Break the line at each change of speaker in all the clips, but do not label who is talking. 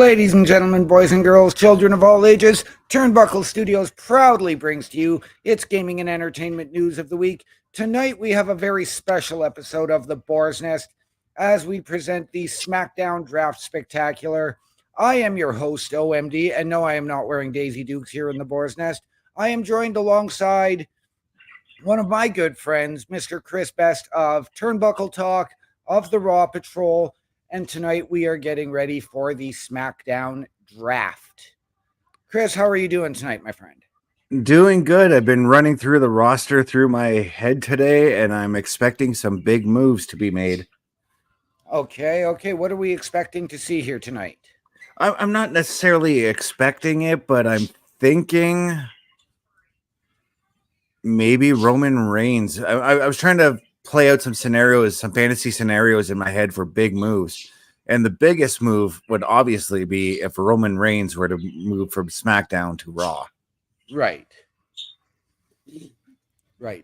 Ladies and gentlemen, boys and girls, children of all ages, Turnbuckle Studios proudly brings to you its gaming and entertainment news of the week. Tonight we have a very special episode of The Boar's Nest as we present the Smackdown Draft Spectacular. I am your host, OMD, and no, I am not wearing Daisy Dukes here in The Boar's Nest. I am joined alongside one of my good friends, Mr. Chris Best of Turnbuckle Talk, of the Raw Patrol, and tonight we are getting ready for the Smackdown Draft. Chris, how are you doing tonight, my friend?
Doing good. I've been running through the roster through my head today, and I'm expecting some big moves to be made.
Okay. What are we expecting to see here tonight?
I'm not necessarily expecting it, but I'm thinking maybe Roman Reigns. I was trying to play out some scenarios, some fantasy scenarios in my head for big moves. And the biggest move would obviously be if Roman Reigns were to move from SmackDown to Raw.
Right.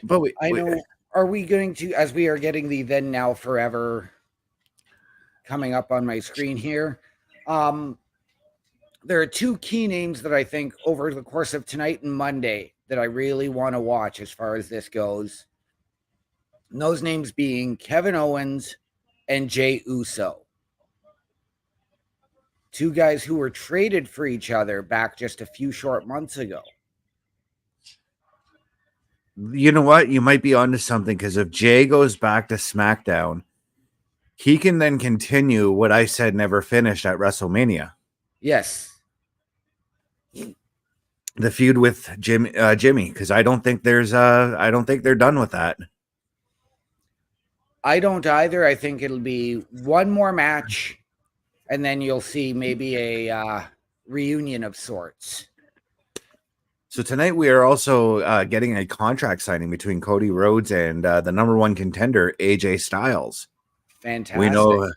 But are we going to, as we are getting the Then Now Forever coming up on my screen here, there are two key names that I think over the course of tonight and Monday that I really want to watch as far as this goes. And those names being Kevin Owens and Jey Uso. Two guys who were traded for each other back just a few short months ago.
You know what? You might be onto something, because if Jay goes back to SmackDown, he can then continue what I said never finished at WrestleMania.
Yes.
The feud with Jimmy, because I don't think they're done with that.
I don't either. I think it'll be one more match, and then you'll see maybe a reunion of sorts.
So tonight we are also getting a contract signing between Cody Rhodes and the number one contender, AJ Styles.
Fantastic.
We know,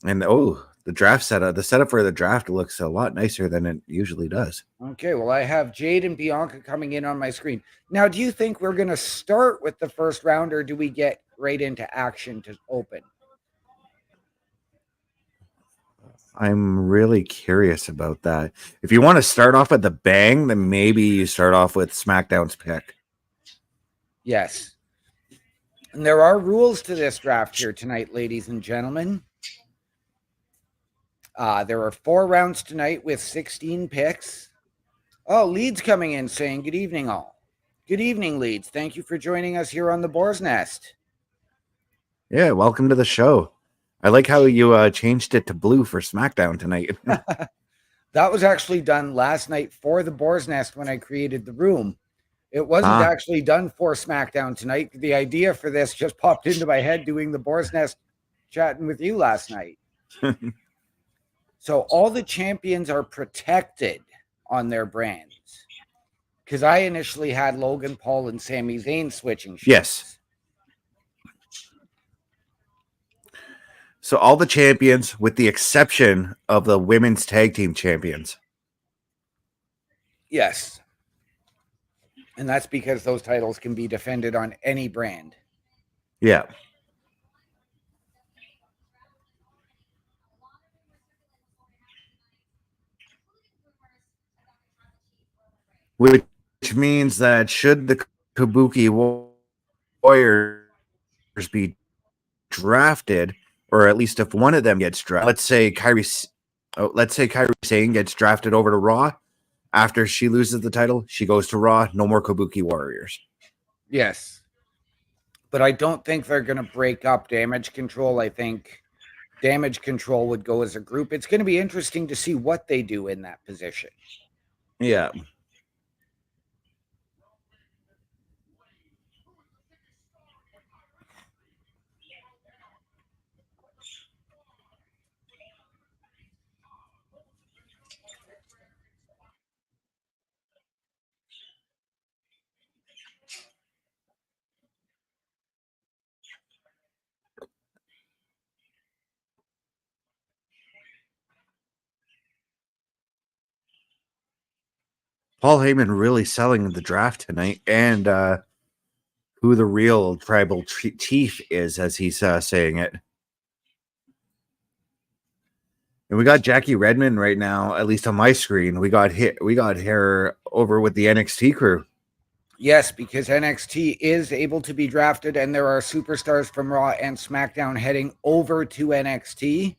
and the draft setup. The setup for the draft looks a lot nicer than it usually does.
Okay, well, I have Jade and Bianca coming in on my screen. Now, do you think we're going to start with the first round, or do we get right into action to open?
I'm really curious about that. If you want to start off at the bang, then maybe you start off with SmackDown's pick.
Yes. And there are rules to this draft here tonight, ladies and gentlemen. There are 4 rounds tonight with 16 picks. Oh, Leeds coming in saying, good evening, all. Good evening, Leeds. Thank you for joining us here on the Boar's Nest.
Yeah, welcome to the show. I like how you changed it to blue for SmackDown tonight.
That was actually done last night for the Boar's Nest when I created the room. It wasn't actually done for SmackDown tonight. The idea for this just popped into my head doing the Boar's Nest chatting with you last night. So all the champions are protected on their brands. Because I initially had Logan Paul and Sami Zayn switching shirts.
Yes. So all the champions, with the exception of the women's tag team champions.
Yes. And that's because those titles can be defended on any brand.
Yeah. Which means that should the Kabuki Warriors be drafted, or at least if one of them gets drafted, let's say Kairi Sane gets drafted over to Raw. After she loses the title, she goes to Raw. No more Kabuki Warriors.
Yes. But I don't think they're going to break up Damage Control. I think Damage Control would go as a group. It's going to be interesting to see what they do in that position.
Yeah. Paul Heyman really selling the draft tonight, and who the real tribal chief is, as he's saying it. And we got Jackie Redmond right now, at least on my screen. We got her over with the NXT crew.
Yes, because NXT is able to be drafted, and there are superstars from Raw and SmackDown heading over to NXT.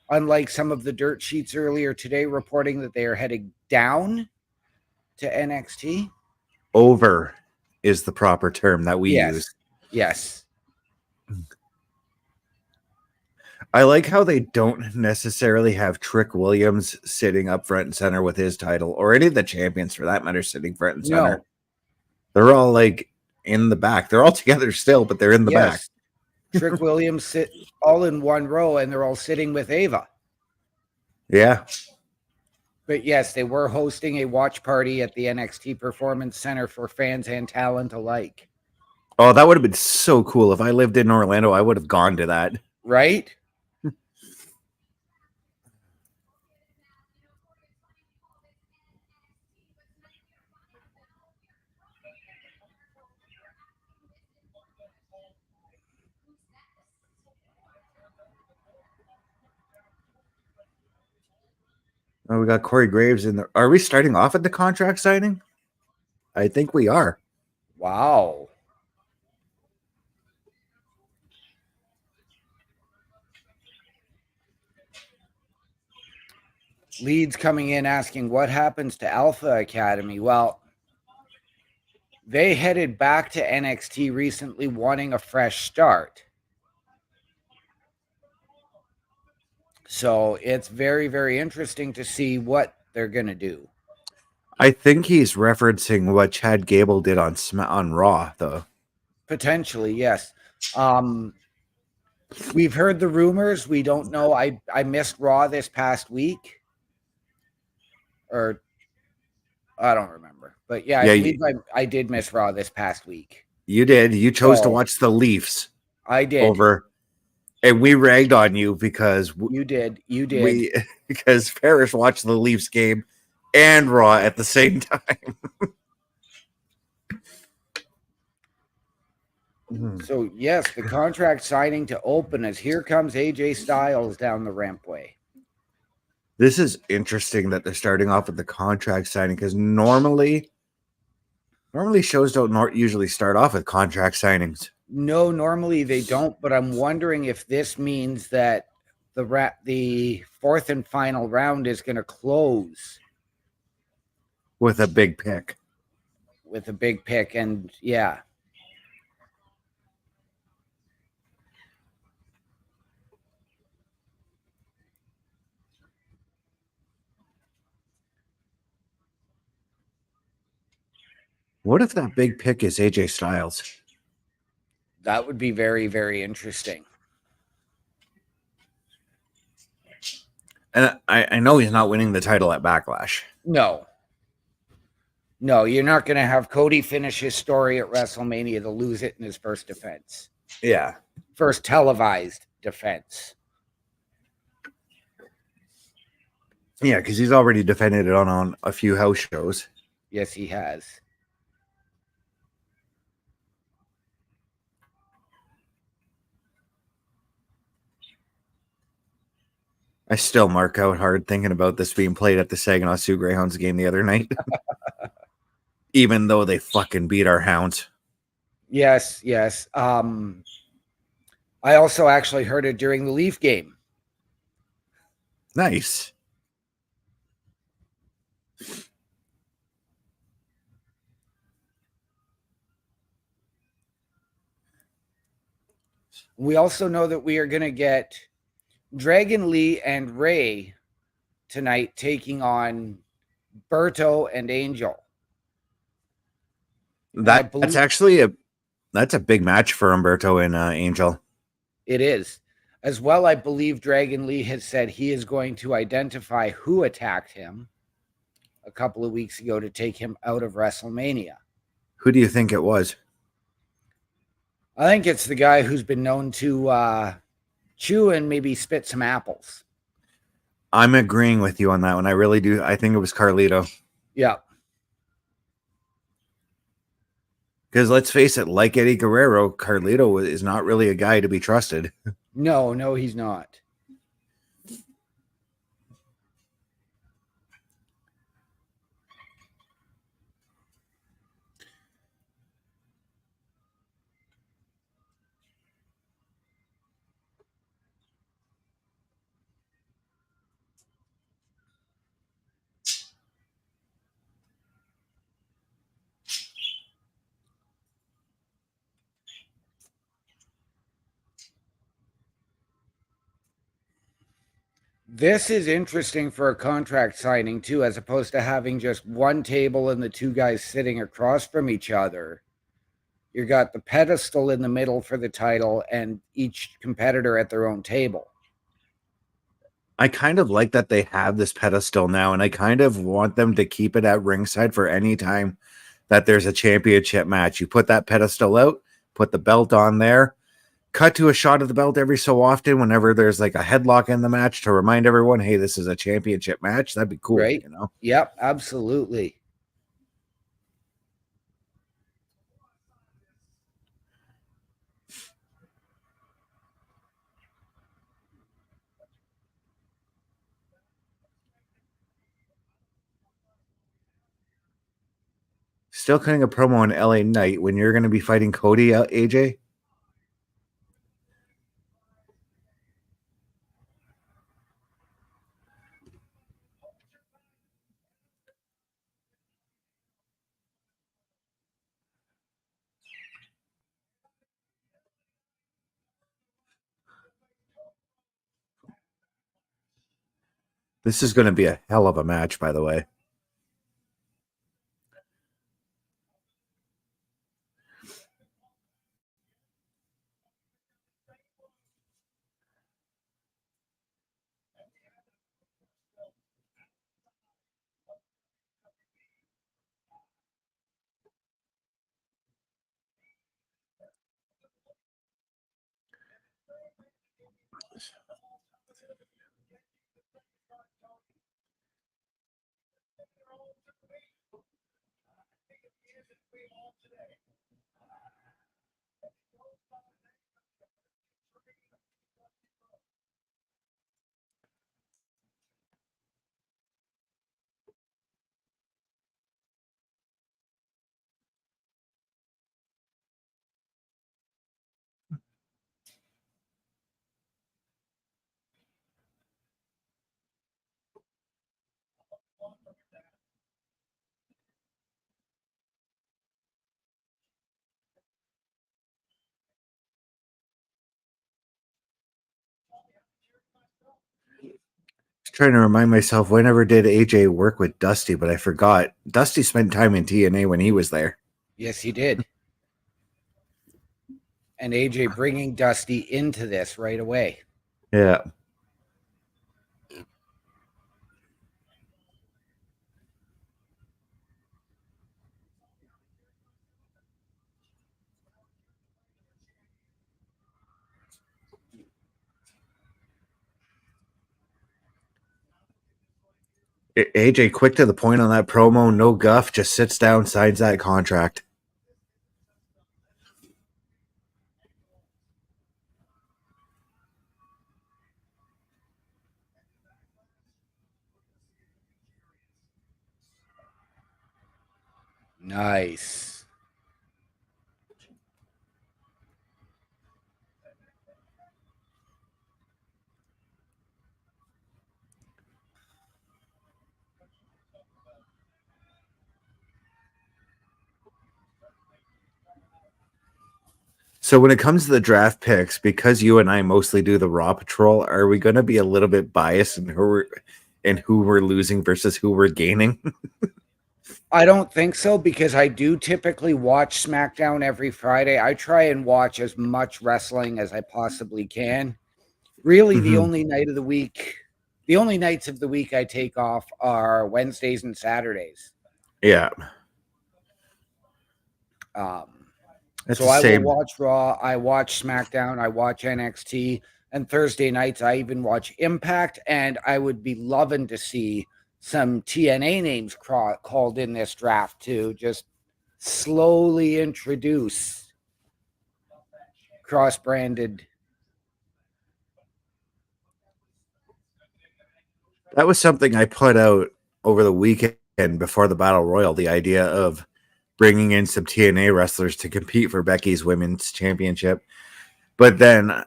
Unlike some of the dirt sheets earlier today reporting that they are heading down to NXT.
Over is the proper term that we use.
Yes.
I like how they don't necessarily have Trick Williams sitting up front and center with his title, or any of the champions for that matter sitting front and center.
No.
They're all like in the back. They're all together still, but they're in the back.
Trick Williams sit all in one row, and they're all sitting with Ava.
Yeah.
But yes, they were hosting a watch party at the NXT Performance Center for fans and talent alike.
Oh, that would have been so cool. If I lived in Orlando, I would have gone to that.
Right?
Oh, we got Corey Graves in there. Are we starting off at the contract signing? I think we are.
Wow. Leads coming in asking what happens to Alpha Academy. Well, they headed back to NXT recently wanting a fresh start. So it's very, very interesting to see what they're going to do.
I think he's referencing what Chad Gable did on Raw, though.
Potentially, yes. We've heard the rumors. We don't know. I missed Raw this past week. Or I don't remember. But yeah, I believe I did miss Raw this past week.
You did. You chose to watch the Leafs.
I did.
And we ragged on you because
you did.
Because Parrish watched the Leafs game and Raw at the same time.
So yes, the contract signing to open as here comes AJ Styles down the rampway.
This is interesting that they're starting off with the contract signing, because normally shows don't usually start off with contract signings.
No, normally they don't, but I'm wondering if this means that the fourth and final round is going to close
with a big pick.
And yeah.
What if that big pick is AJ Styles?
That would be very, very interesting.
And I know he's not winning the title at Backlash.
No, you're not going to have Cody finish his story at WrestleMania to lose it in his first defense.
Yeah.
First televised defense.
Yeah, because he's already defended it on a few house shows.
Yes, he has.
I still mark out hard thinking about this being played at the Saginaw Sioux Greyhounds game the other night. Even though they fucking beat our Hounds.
Yes. I also actually heard it during the Leaf game.
Nice.
We also know that we are going to get Dragon Lee and Ray tonight taking on Berto and Angel.
That's actually a big match for Humberto and Angel.
It is. As well, I believe Dragon Lee has said he is going to identify who attacked him a couple of weeks ago to take him out of WrestleMania.
Who do you think it was?
I think it's the guy who's been known to chew and maybe spit some apples.
I'm agreeing with you on that one. I really do. I think it was Carlito.
Yeah.
Because let's face it, like Eddie Guerrero, Carlito is not really a guy to be trusted.
No, he's not. This is interesting for a contract signing too, as opposed to having just one table and the two guys sitting across from each other. You got the pedestal in the middle for the title and each competitor at their own table.
I kind of like that they have this pedestal now, and I kind of want them to keep it at ringside for any time that there's a championship match. You put that pedestal out, put the belt on there, cut to a shot of the belt every so often whenever there's like a headlock in the match to remind everyone, hey, this is a championship match. That'd be cool,
Right?
you know?
Yep, absolutely.
Still cutting a promo on LA Knight when you're going to be fighting Cody, AJ. This is going to be a hell of a match, by the way. Trying to remind myself whenever did AJ work with Dusty, but I forgot. Dusty spent time in TNA when he was there.
Yes, he did. And AJ bringing Dusty into this right away.
Yeah. AJ quick to the point on that promo, no guff, just sits down, signs that contract.
Nice.
So when it comes to the draft picks, because you and I mostly do the Raw Patrol, are we going to be a little bit biased in who we're losing versus who we're gaining?
I don't think so, because I do typically watch Smackdown every Friday. I try and watch as much wrestling as I possibly can. Really, the only nights of the week I take off are Wednesdays and Saturdays.
Yeah.
So I will watch Raw, I watch SmackDown, I watch NXT, and Thursday nights I even watch Impact, and I would be loving to see some TNA names called in this draft to just slowly introduce cross-branded.
That was something I put out over the weekend before the Battle Royal, the idea of bringing in some TNA wrestlers to compete for Becky's Women's Championship. But then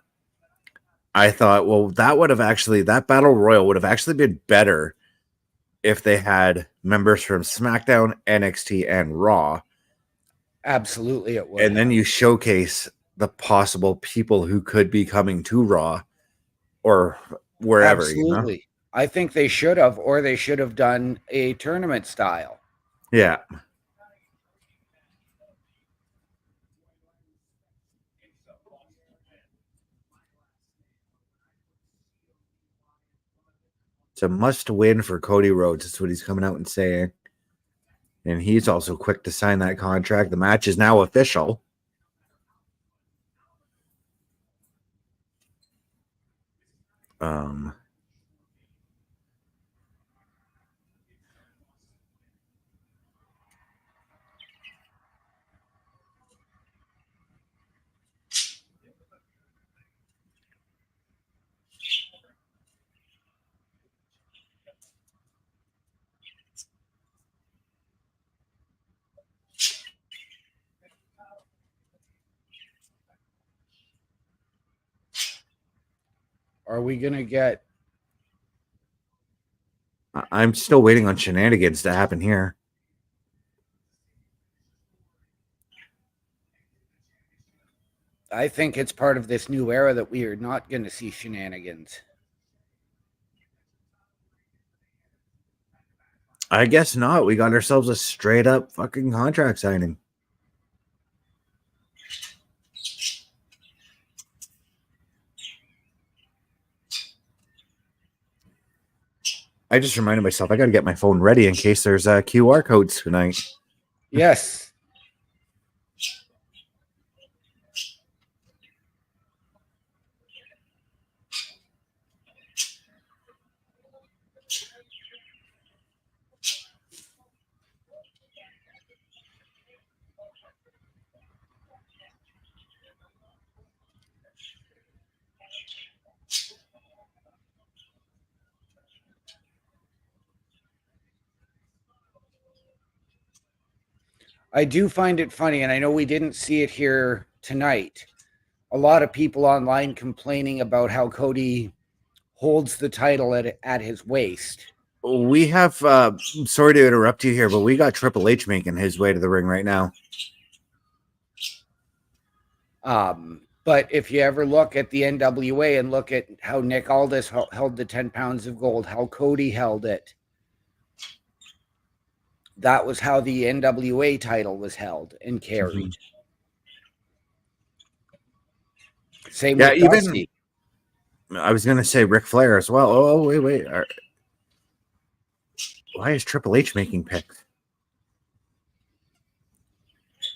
I thought, well, that Battle Royal would have actually been better if they had members from SmackDown, NXT, and Raw.
Absolutely, it would.
And then you showcase the possible people who could be coming to Raw or wherever.
Absolutely.
You know?
I think they should have, or they should have done a tournament style.
Yeah. It's a must win for Cody Rhodes. That's what he's coming out and saying. And he's also quick to sign that contract. The match is now official.
Are we going to get...
I'm still waiting on shenanigans to happen here.
I think it's part of this new era that we are not going to see shenanigans.
I guess not. We got ourselves a straight up fucking contract signing. I just reminded myself I got to get my phone ready in case there's QR codes tonight.
Yes. I do find it funny, and I know we didn't see it here tonight. A lot of people online complaining about how Cody holds the title at his waist.
We have, sorry to interrupt you here, but we got Triple H making his way to the ring right now.
But if you ever look at the NWA and look at how Nick Aldis held the 10 pounds of gold, how Cody held it, that was how the NWA title was held and carried. Same with Dusty.
I was going to say Ric Flair as well. Oh, wait. Why is Triple H making picks?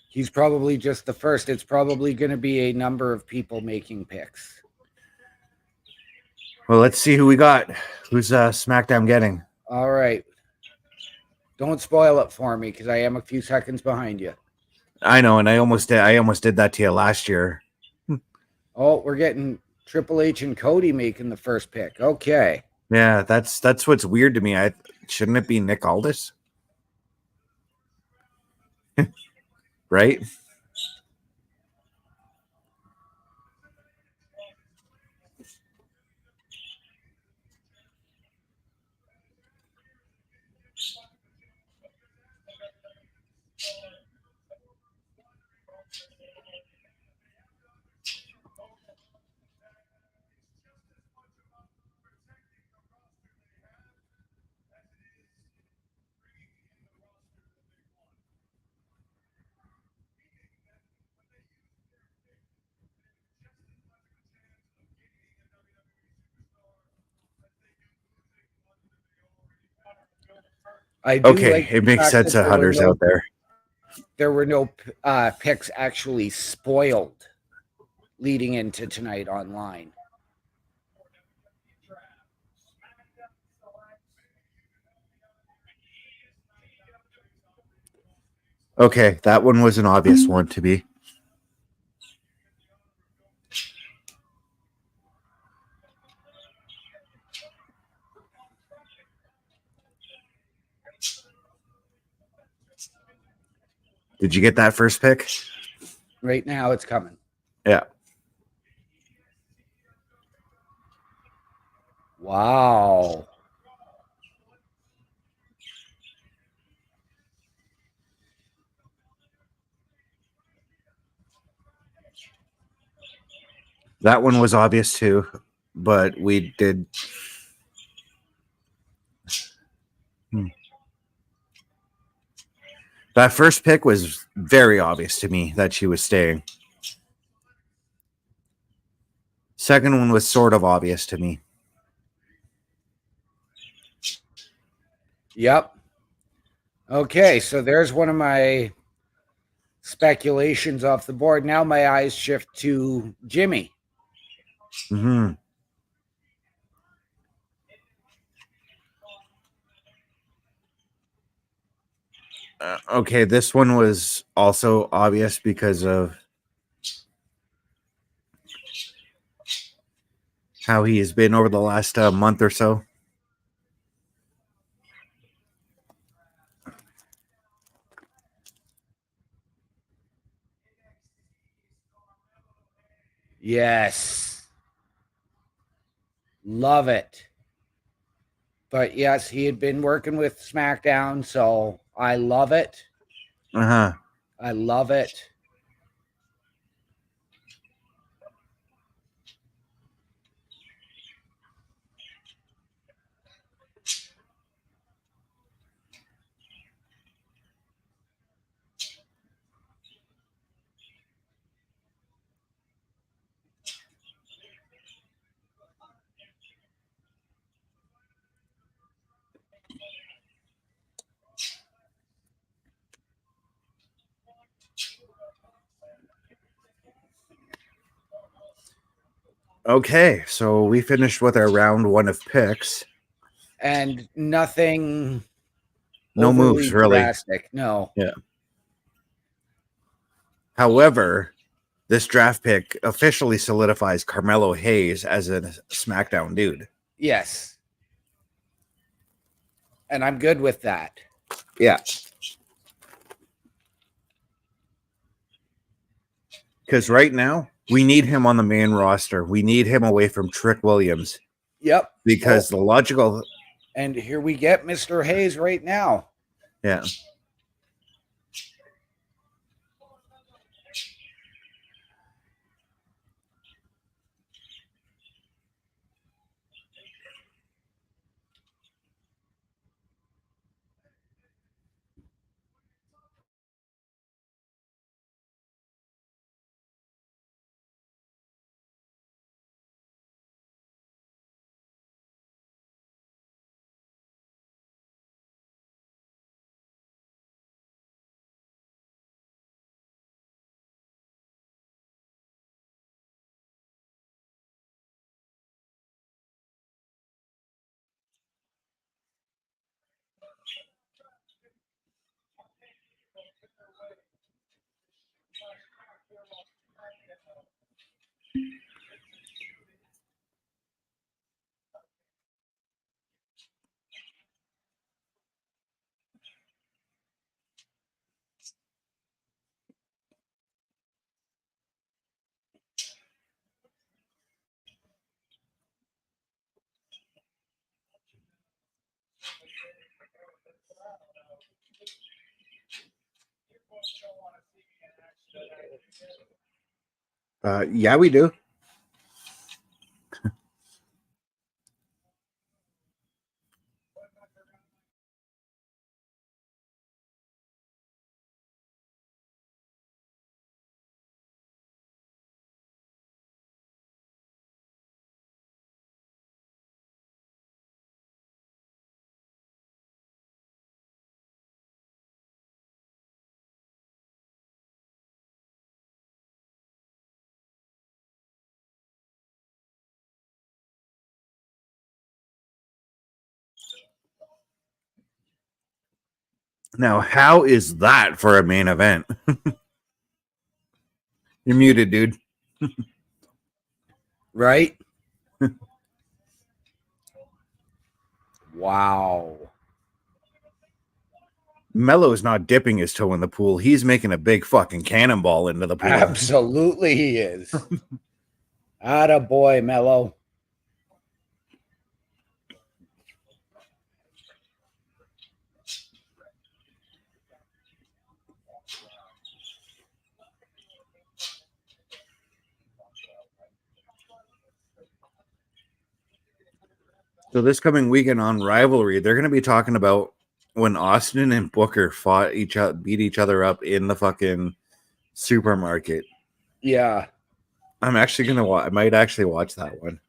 He's probably just the first. It's probably going to be a number of people making picks.
Well, let's see who we got. Who's Smackdown getting?
All right. Don't spoil it for me because I am a few seconds behind you.
I know, and I almost did that to you last year.
Oh, we're getting Triple H and Cody making the first pick. Okay.
Yeah, that's what's weird to me. Shouldn't it be Nick Aldis? Right?
I do
okay, it makes sense that Hunter's out there.
There were no picks actually spoiled leading into tonight online.
Okay, that one was an obvious one to be. Did you get that first pick?
Right now it's coming.
Yeah.
Wow.
That one was obvious too, but we did. That first pick was very obvious to me that she was staying. Second one was sort of obvious to me.
Yep. Okay, so there's one of my speculations off the board. Now my eyes shift to Jimmy.
Mm-hmm. Okay, this one was also obvious because of how he has been over the last month or so.
Yes. Love it. But yes, he had been working with Smackdown, so I love it.
Uh-huh.
I love it.
Okay, so we finished with our round one of picks.
And nothing
No
overly
moves, really.
drastic. No.
Yeah. However, this draft pick officially solidifies Carmelo Hayes as a SmackDown dude.
Yes. And I'm good with that.
Yeah. Because right now, we need him on the main roster. We need him away from Trick Williams.
Yep.
Because the logical...
And here we get Mr. Hayes right now.
Yeah. Yeah, we do. Now, how is that for a main event? You're muted, dude.
Right? Wow.
Mello's not dipping his toe in the pool. He's making a big fucking cannonball into the pool.
Absolutely he is. Atta boy, Mello.
So this coming weekend on Rivalry, they're going to be talking about when Austin and Booker beat each other up in the fucking supermarket.
Yeah.
I'm actually gonna I might actually watch that one.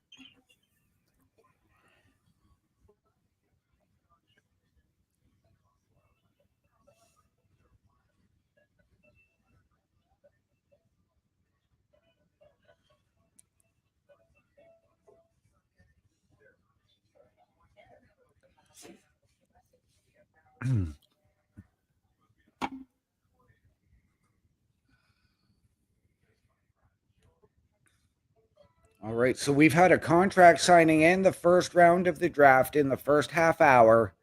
All right. So we've had a contract signing in the first round of the draft in the first half hour,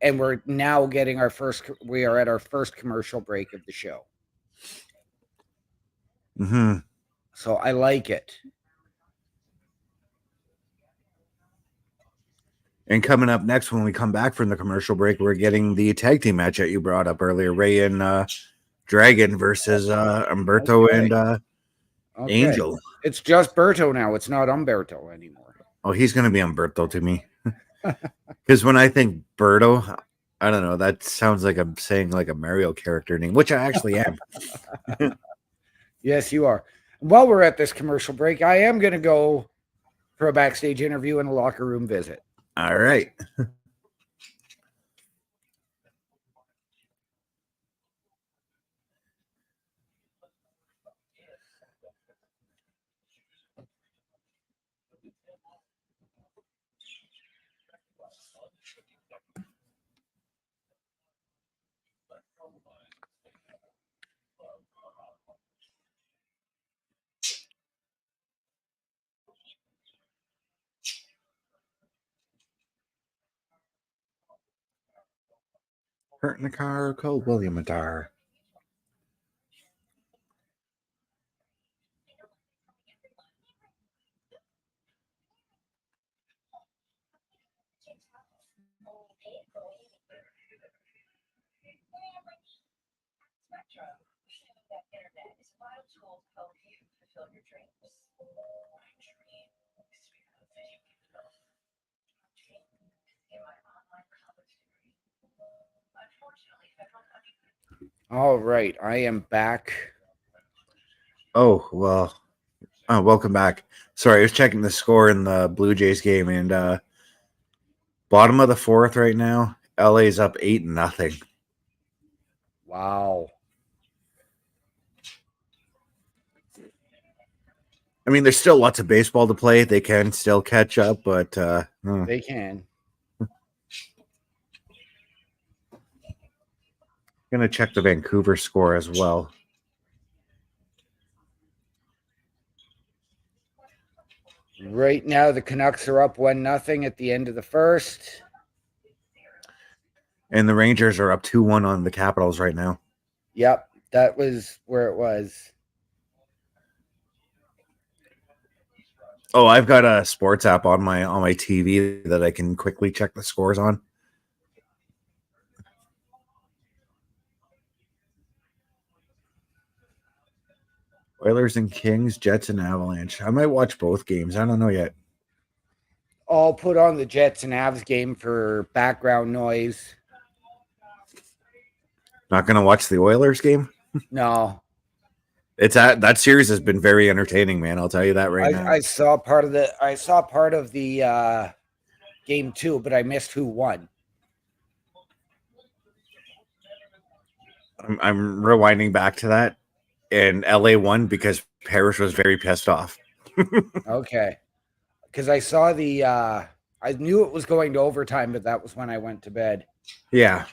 and we're now getting we are at our first commercial break of the show.
Mm-hmm.
So I like it.
And coming up next, when we come back from the commercial break, we're getting the tag team match that you brought up earlier, Ray and Dragon versus Umberto and Angel.
It's just Berto now. It's not Umberto anymore.
Oh, he's going to be Umberto to me. Because when I think Berto, I don't know, that sounds like I'm saying like a Mario character name, which I actually am.
Yes, you are. While we're at this commercial break, I am going to go for a backstage interview and a locker room visit.
All right. Hurt in the car, called William Adar.
All right, I am back.
Oh, well, welcome back. Sorry, I was checking the score in the Blue Jays game, and bottom of the fourth right now, LA's up 8-0.
Wow.
I mean, there's still lots of baseball to play. They can still catch up, but
They can.
Gonna check the Vancouver score as well.
Right now, the Canucks are up 1-0 at the end of the first.
And the Rangers are up 2-1 on the Capitals right now.
Yep, that was where it was.
Oh, I've got a sports app on my TV that I can quickly check the scores on. Oilers and Kings, Jets and Avalanche. I might watch both games. I don't know yet.
I'll put on the Jets and Avs game for background noise.
Not gonna watch the Oilers game?
No.
That series has been very entertaining, man. I'll tell you that right now.
I saw part of the game too, but I missed who won.
I'm rewinding back to that, and LA won because Parrish was very pissed off.
Okay. Because I saw I knew it was going to overtime, but that was when I went to bed.
Yeah.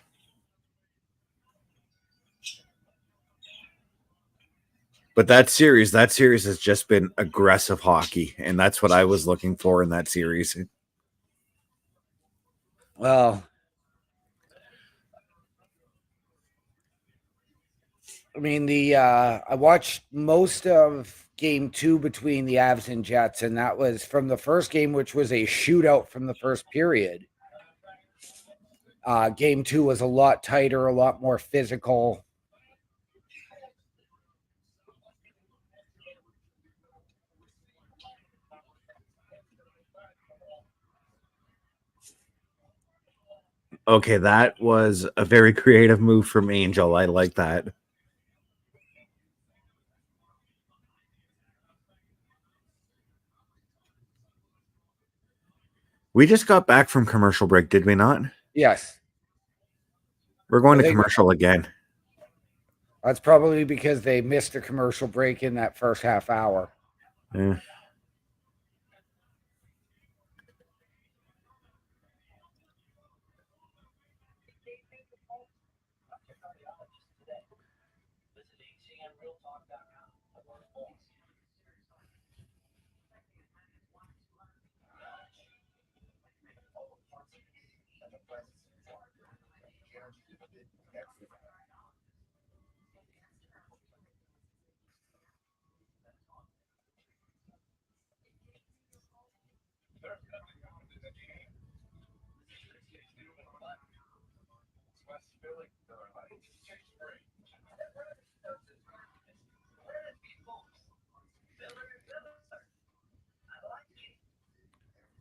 But that series has just been aggressive hockey, and that's what I was looking for in that series.
Well, I mean, I watched most of game 2 between the Avs and Jets, and that was from the first game, which was a shootout from the first period. Game 2 was a lot tighter, a lot more physical.
Okay, that was a very creative move from Angel. I like that. We just got back from commercial break, did we not?
Yes.
We're going
I
to
think
commercial again.
that's probably because they missed a commercial break in that first half hour.
Yeah.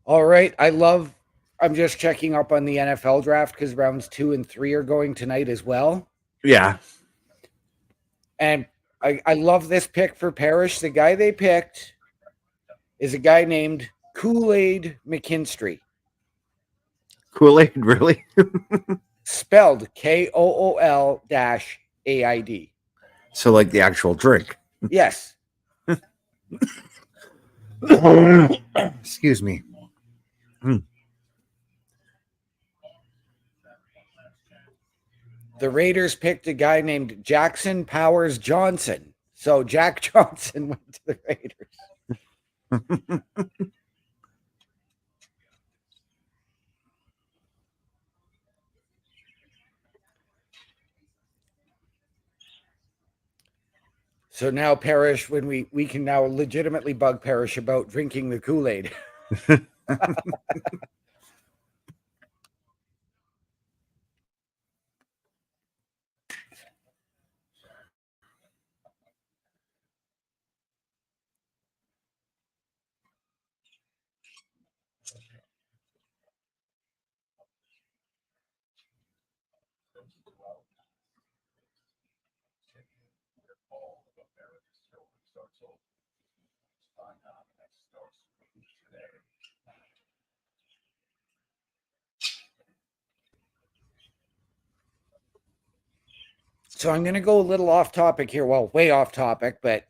All right. I'm just checking up on the NFL draft because rounds 2 and 3 are going tonight as well.
Yeah.
And I love this pick for Parrish. The guy they picked is a guy named Kool-Aid McKinstry,
Kool-Aid, really?
spelled KOOL-AID.
So, like the actual drink.
Yes.
Excuse me.
The Raiders picked a guy named Jackson Powers Johnson. So Jack Johnson went to the Raiders. So now Parrish, when we can now legitimately bug Parrish about drinking the Kool-Aid. So I'm going to go a little off topic here. Well, way off topic, but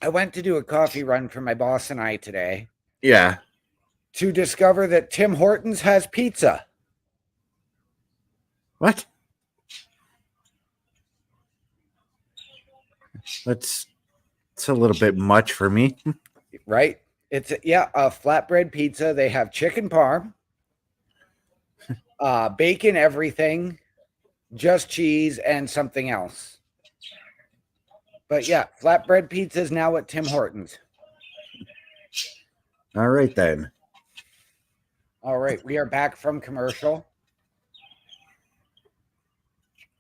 I went to do a coffee run for my boss and I today
Yeah.
to discover that Tim Hortons has pizza.
What? It's a little bit much for me.
Right? It's a flatbread pizza. They have chicken parm, bacon, everything, just cheese, and something else. But yeah, flatbread pizza is now at Tim Hortons.
All right, then.
All right, we are back from commercial.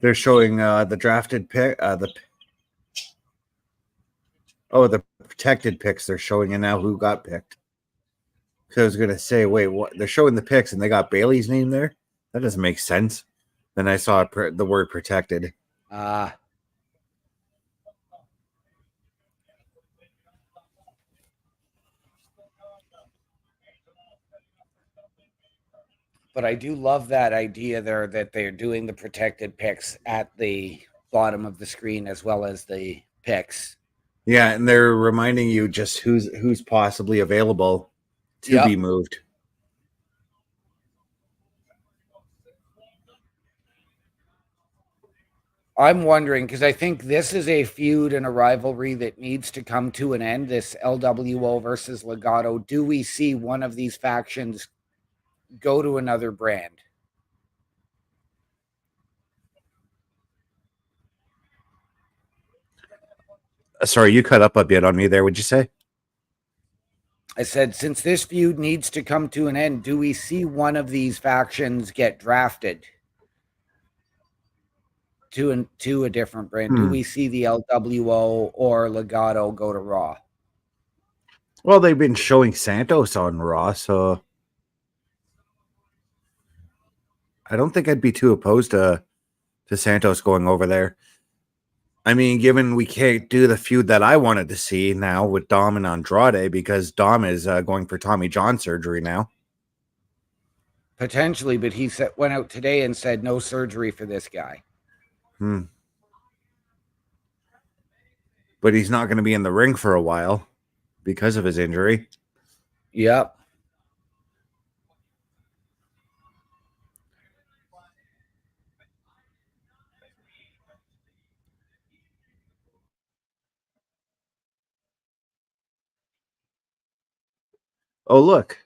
They're showing the drafted pick. The protected picks. They're showing you now who got picked. Because I was gonna say, wait, what? They're showing the picks and they got Bailey's name there. That doesn't make sense. Then I saw the word protected.
But I do love that idea there that they're doing the protected picks at the bottom of the screen as well as the picks.
Yeah, and they're reminding you just who's possibly available to be moved.
I'm wondering because I think this is a feud and a rivalry that needs to come to an end. This LWO versus Legato. Do we see one of these factions go to another brand?
Sorry, you cut up a bit on me there. Would you say?
I said, since this feud needs to come to an end, do we see one of these factions get drafted to a different brand? Do we see the LWO or Legato go to Raw?
Well, they've been showing Santos on Raw, so I don't think I'd be too opposed to Santos going over there. I mean, given we can't do the feud that I wanted to see now with Dom and Andrade because Dom is going for Tommy John surgery now.
Potentially, but he went out today and said no surgery for this guy.
But he's not going to be in the ring for a while because of his injury.
Yep.
Oh, look.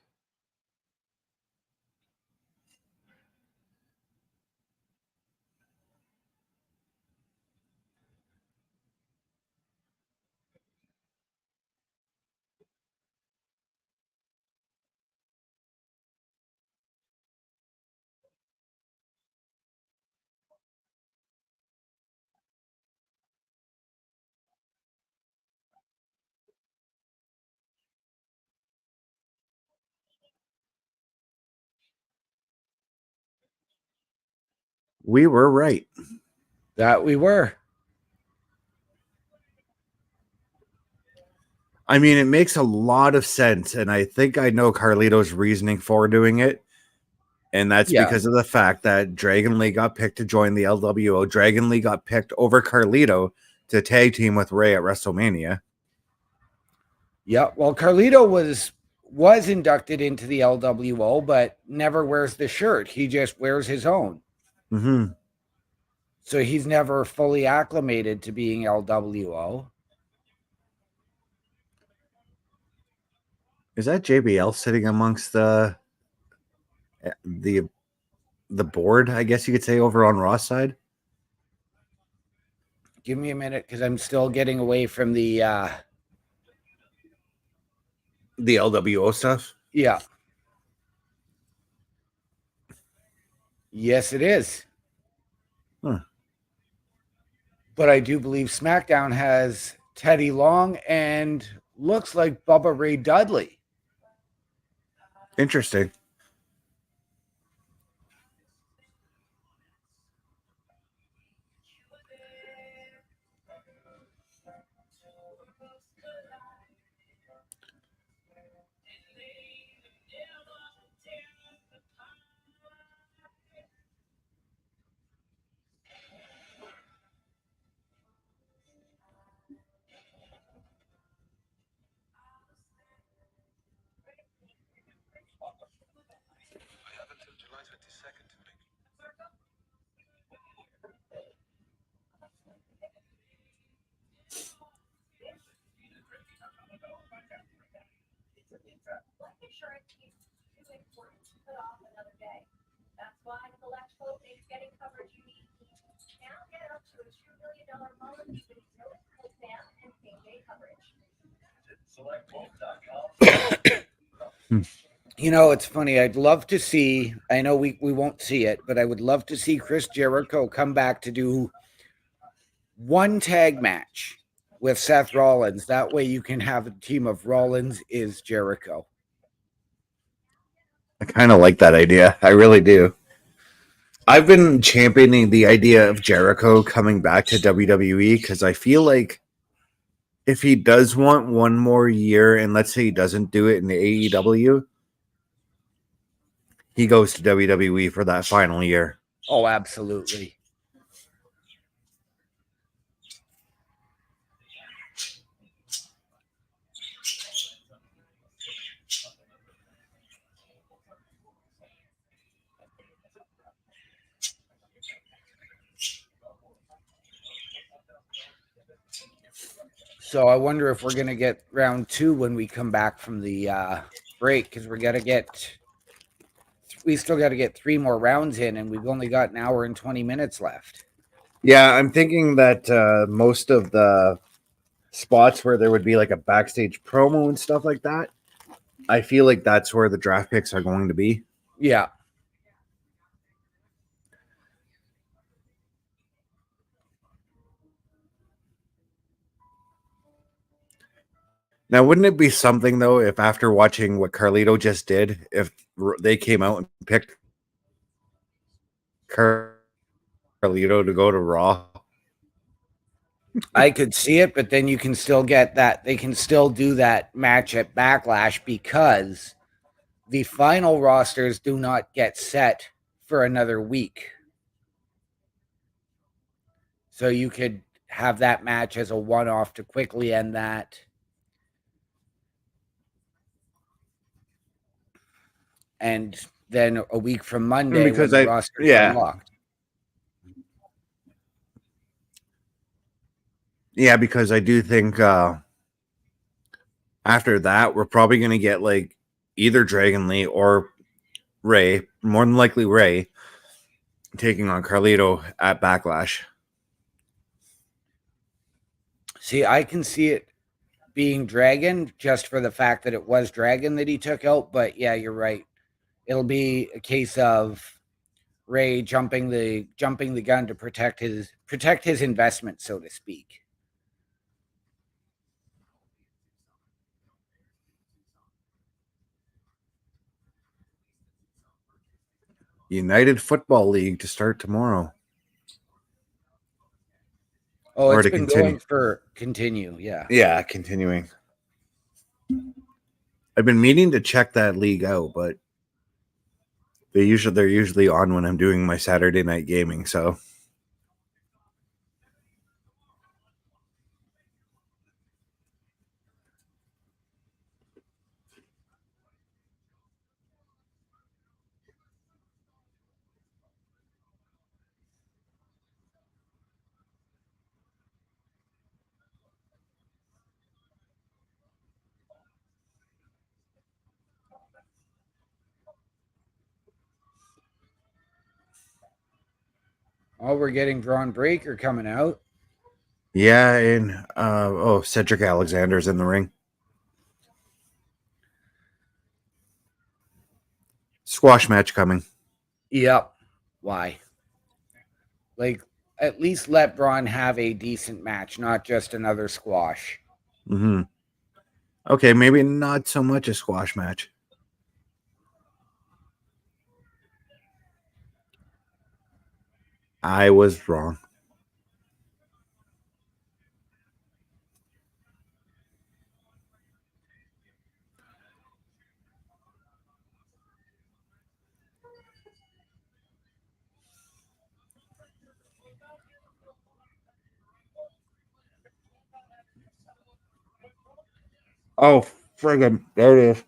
We were right.
That we were.
I mean, it makes a lot of sense. And I think I know Carlito's reasoning for doing it. And that's because of the fact that Dragon Lee got picked to join the LWO. Dragon Lee got picked over Carlito to tag team with Ray at WrestleMania.
Yeah, well, Carlito was inducted into the LWO, but never wears the shirt. He just wears his own.
Mm-hmm.
So he's never fully acclimated to being LWO.
Is that JBL sitting amongst the board, I guess you could say, over on Raw's side?
Give me a minute because I'm still getting away from the
LWO stuff?
Yeah. Yes, it is.
Huh.
But I do believe SmackDown has Teddy Long and looks like Bubba Ray Dudley.
Interesting.
You know, it's funny. I'd love to see, I know we won't see it, but I would love to see Chris Jericho come back to do one tag match with Seth Rollins. That way you can have a team of Rollins is Jericho.
I kind of like that idea. I really do. I've been championing the idea of Jericho coming back to WWE because I feel like if he does want one more year, and let's say he doesn't do it in the AEW, he goes to WWE for that final year.
Oh, absolutely. So I wonder if we're going to get round 2 when we come back from the break, because we still got to get 3 more rounds in, and we've only got an hour and 20 minutes left.
Yeah, I'm thinking that most of the spots where there would be like a backstage promo and stuff like that, I feel like that's where the draft picks are going to be.
Yeah.
Now, wouldn't it be something, though, if after watching what Carlito just did, if they came out and picked Carlito to go to Raw.
I could see it, but then you can still get that. They can still do that match at Backlash because the final rosters do not get set for another week. So you could have that match as a one-off to quickly end that. And then a week from Monday, when the rosters are unlocked.
Yeah, because I do think after that, we're probably going to get like either Dragon Lee or Ray, more than likely Ray, taking on Carlito at Backlash.
See, I can see it being Dragon just for the fact that it was Dragon that he took out. But yeah, you're right. It'll be a case of Ray jumping the gun to protect his investment, so to speak.
United Football League to start tomorrow.
Oh, it's been going for continue, yeah.
Yeah, continuing. I've been meaning to check that league out, but they're usually on when I'm doing my Saturday night gaming, so
Oh, we're getting Braun Breaker coming out.
yeah, and Cedric Alexander's in the ring. Squash match coming.
Yep. Why? Like, at least let Braun have a decent match, not just another squash.
Mm-hmm. Okay, maybe not so much a squash match. I was wrong. Oh, friggin'. There it is.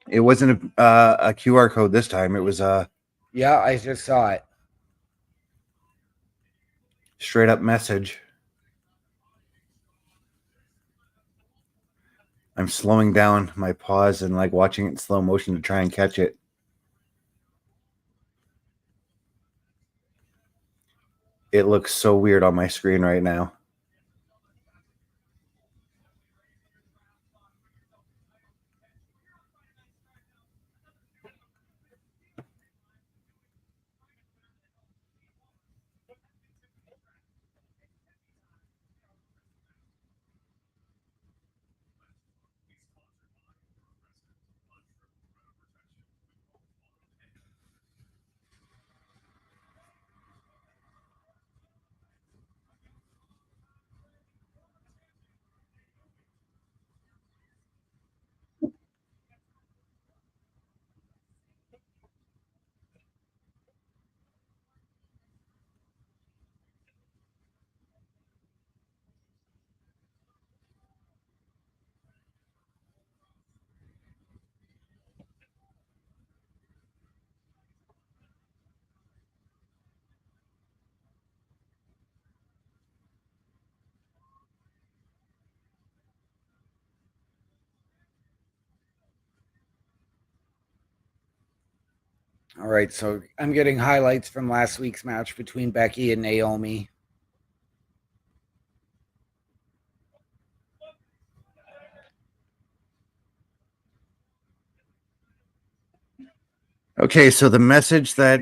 It wasn't a QR code this time. It was a
Yeah, I just saw it.
straight up message. I'm slowing down my pause and like watching it in slow motion to try and catch it. It looks so weird on my screen right now.
All right, so I'm getting highlights from last week's match between Becky and Naomi.
Okay, so the message that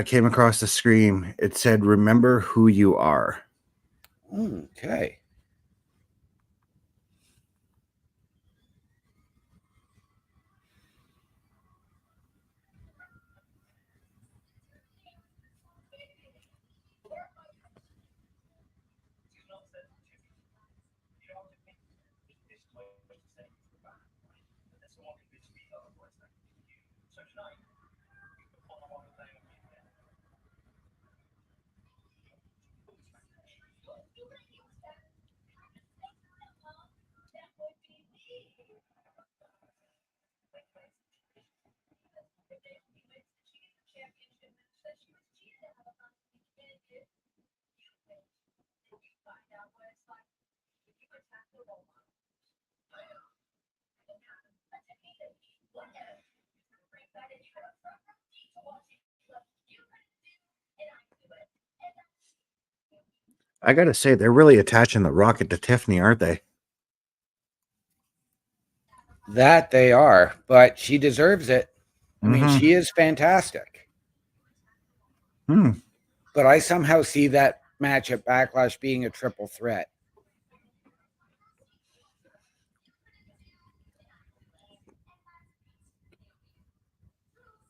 came across the screen, it said, "Remember who you are."
Okay.
I gotta say, they're really attaching the rocket to Tiffany, aren't they?
That they are, but she deserves it. I mean,
Mm-hmm.
she is fantastic.
Hmm.
But I somehow see that match at Backlash being a triple threat.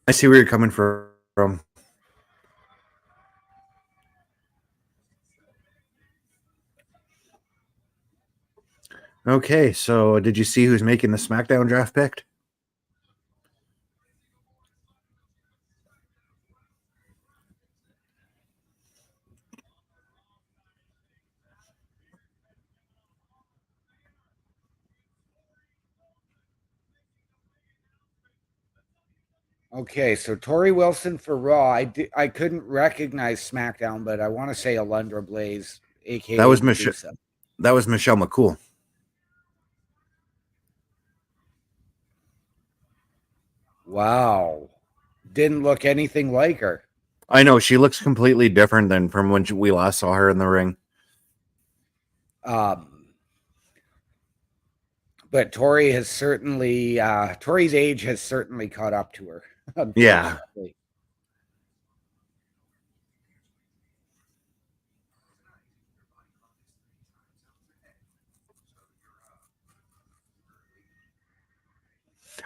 I see where you're coming from. Okay, so did you see who's making the SmackDown draft pick?
Okay, so Tori Wilson for Raw. I couldn't recognize SmackDown, but I want to say Alundra Blaze,
That
aka
was Michelle.
Medusa.
That was Michelle McCool.
Wow, didn't look anything like her.
I know she looks completely different than from when we last saw her in the ring.
But Tori has certainly Tori's age has certainly caught up to her,
Yeah,
unfortunately.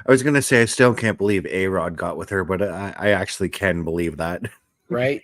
I was gonna say I still can't believe A-Rod got with her, but I actually can believe that.
Right?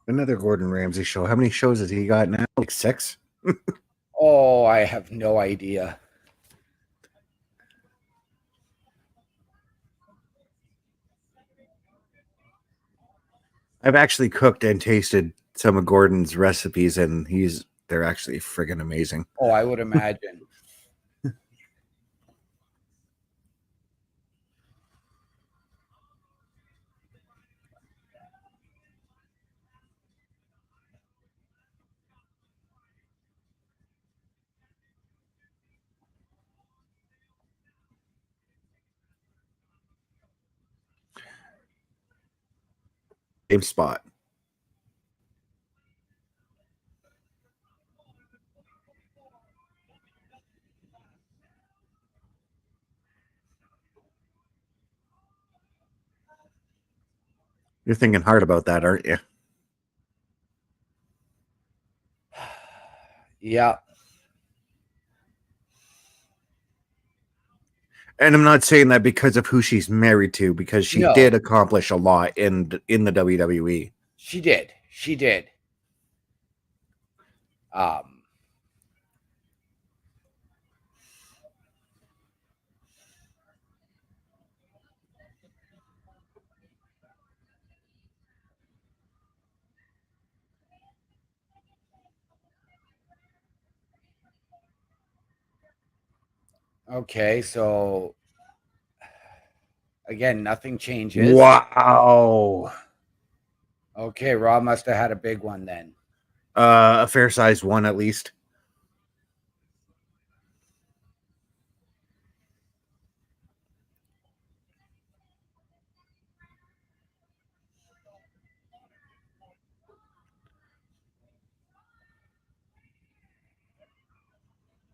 Another Gordon Ramsay show. How many shows has he got now? Like 6?
Oh, I have no idea.
I've actually cooked and tasted some of Gordon's recipes, and they're actually friggin' amazing.
Oh, I would imagine.
Same spot. You're thinking hard about that, aren't you?
Yeah.
And I'm not saying that because of who she's married to, because she
No,
did accomplish a lot in the WWE.
she did. She did. Um, okay, so again, nothing changes.
Wow.
Okay, Raw must have had a big one then.
A fair sized one at least.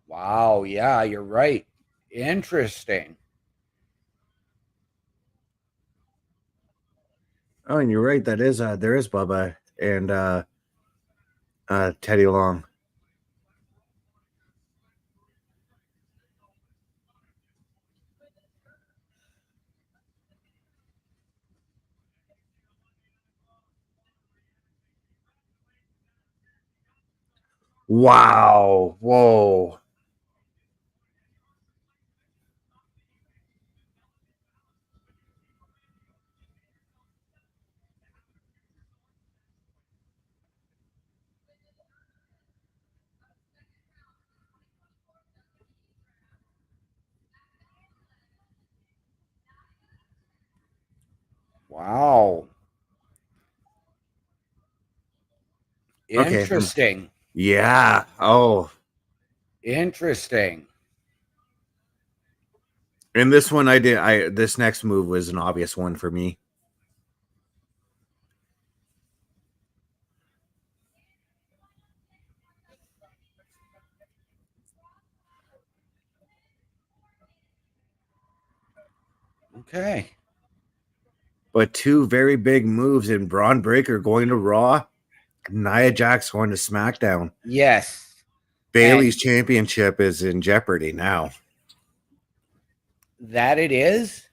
Wow, yeah, you're right. Interesting.
Oh, and you're right. That is there is Bubba and Teddy Long. Wow. Whoa.
Wow.
Okay.
Interesting.
Yeah. Oh.
Interesting.
And this one I did this next move was an obvious one for me.
Okay.
But two very big moves in Braun Breaker going to Raw, Nia Jax going to SmackDown.
Yes.
Bailey's
And
championship is in jeopardy now.
that it is,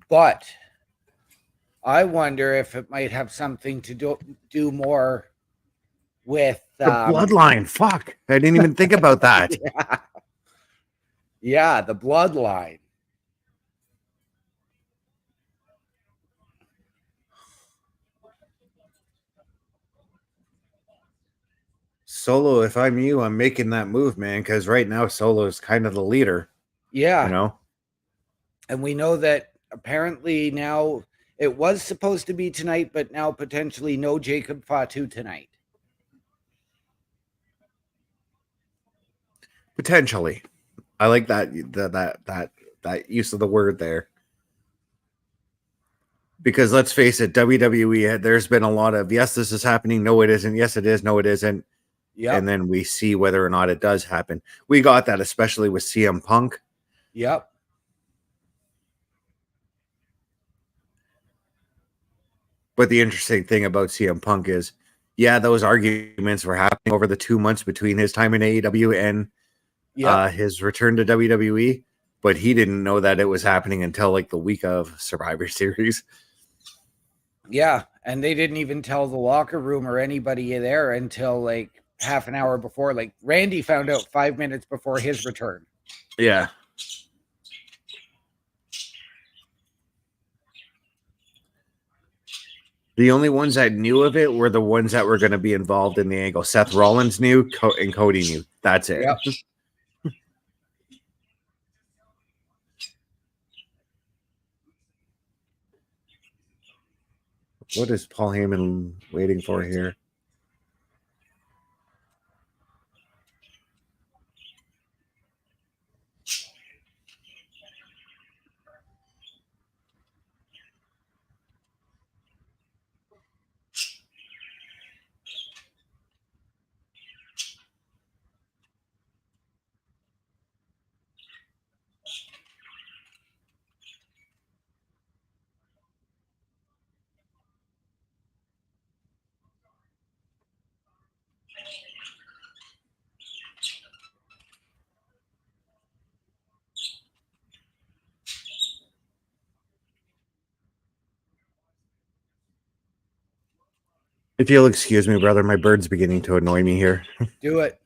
but I wonder if it might have something to do more with
The bloodline. Fuck. I didn't even think about that.
yeah, yeah, the bloodline.
Solo, if I'm you, I'm making that move, man, because right now Solo is kind of the leader, you
Yeah.
know?
And we know that apparently now it was supposed to be tonight, but now potentially no Jacob Fatu tonight.
Potentially. I like that use of the word there. Because let's face it, WWE, there's been a lot of yes, this is happening, no, it isn't, yes, it is, no, it isn't.
Yep.
And then we see whether or not it does happen. We got that, especially with CM Punk.
Yep.
But the interesting thing about CM Punk is, yeah, those arguments were happening over the 2 months between his time in AEW and
Yep.
his return to WWE, but he didn't know that it was happening until like the week of Survivor Series.
Yeah. And they didn't even tell the locker room or anybody there until like half an hour before. Like Randy found out 5 minutes before his return.
Yeah. The only ones that knew of it were the ones that were going to be involved in the angle. Seth Rollins knew, and Cody knew. That's it.
Yep.
What is Paul Heyman waiting for here? If you'll excuse me, brother, my bird's beginning to annoy me here.
Do it.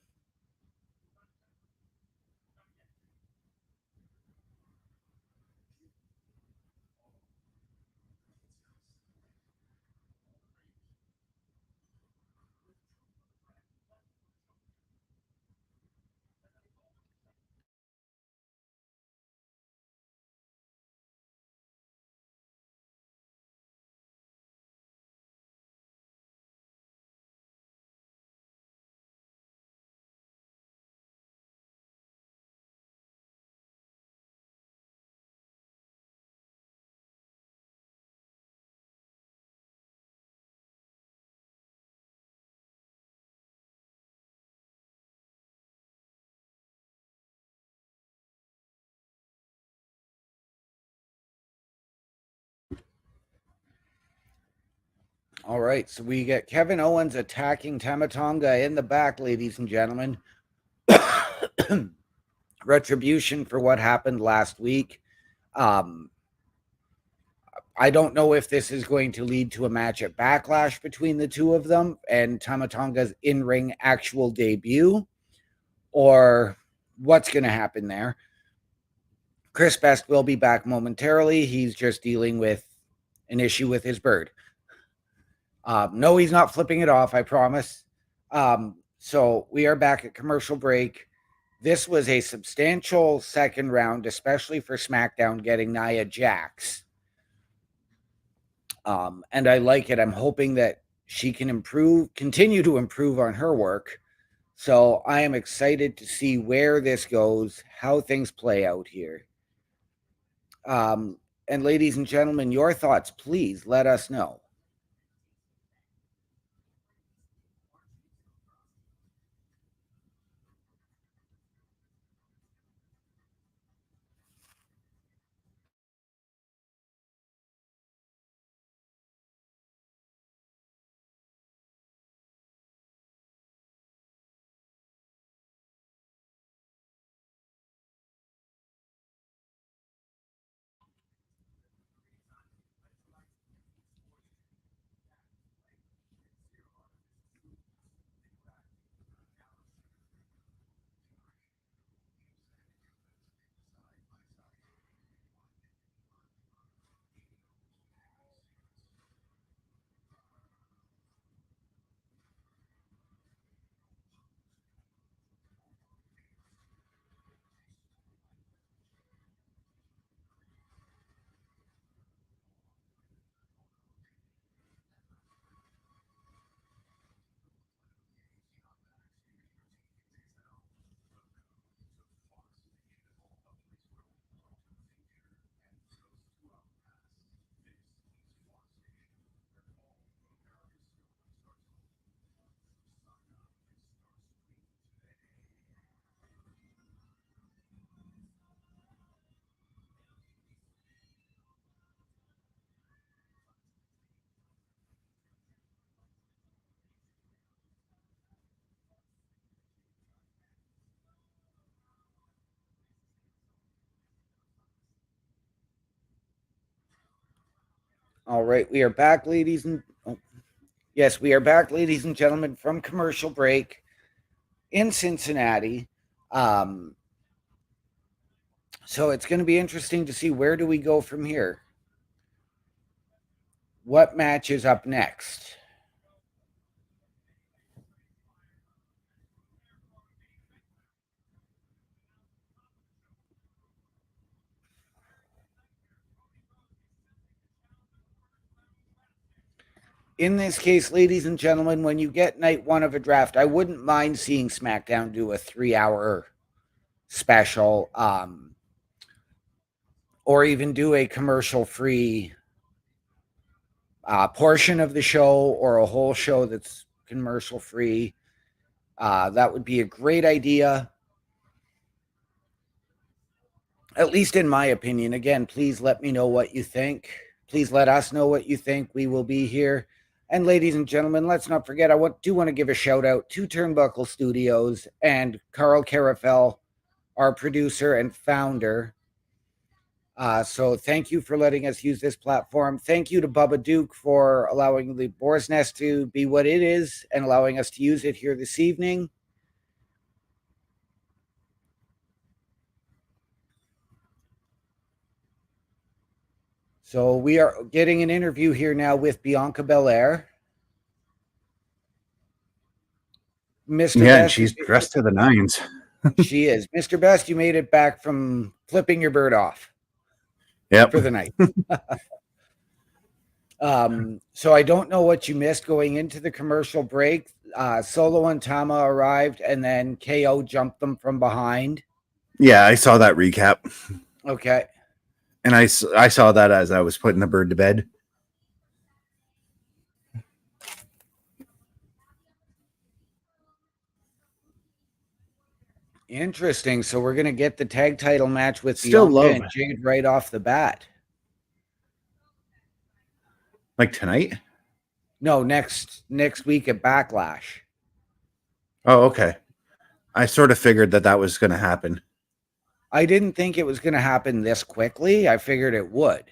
All right, so we get Kevin Owens attacking Tama Tonga in the back, ladies and gentlemen. Retribution for what happened last week. I don't know if this is going to lead to a match at Backlash between the two of them and Tama Tonga's in-ring actual debut, or what's going to happen there. Chris Best will be back momentarily. He's just dealing with an issue with his bird. No, he's not flipping it off, I promise. So we are back at commercial break. This was a substantial second round, especially for SmackDown getting Nia Jax. And I like it. I'm hoping that she can continue to improve on her work. So I am excited to see where this goes, how things play out here. And ladies and gentlemen, your thoughts, please let us know. All right, we are back, ladies and yes, we are back, ladies and gentlemen, from commercial break in Cincinnati. So it's going to be interesting to see where do we go from here. What match is up next? In this case, ladies and gentlemen, when you get night one of a draft, I wouldn't mind seeing SmackDown do a 3-hour special, or even do a commercial-free portion of the show, or a whole show that's commercial-free. That would be a great idea, at least in my opinion. Again, please let me know what you think. Please let us know what you think. We will be here. And ladies and gentlemen, let's not forget, I do want to give a shout out to Turnbuckle Studios and Carl Carafel, our producer and founder. So thank you for letting us use this platform. Thank you to Bubba Duke for allowing the Boar's Nest to be what it is and allowing us to use it here this evening. So we are getting an interview here now with Bianca Belair. Mr.
Yeah, and
Best,
she's dressed to the nines.
she is. Mr. Best, you made it back from flipping your bird off
Yep.
for the night. So I don't know what you missed going into the commercial break. Solo and Tama arrived, and then KO jumped them from behind.
Yeah, I saw that recap.
Okay.
And I saw that as I was putting the bird to bed.
Interesting. So we're gonna get the tag title match with
Still
Bianca
love
and Jade right off the bat.
Like tonight?
No, next week at Backlash.
Oh, okay. I sort of figured that was going to happen.
I didn't think it was going to happen this quickly. I figured it would.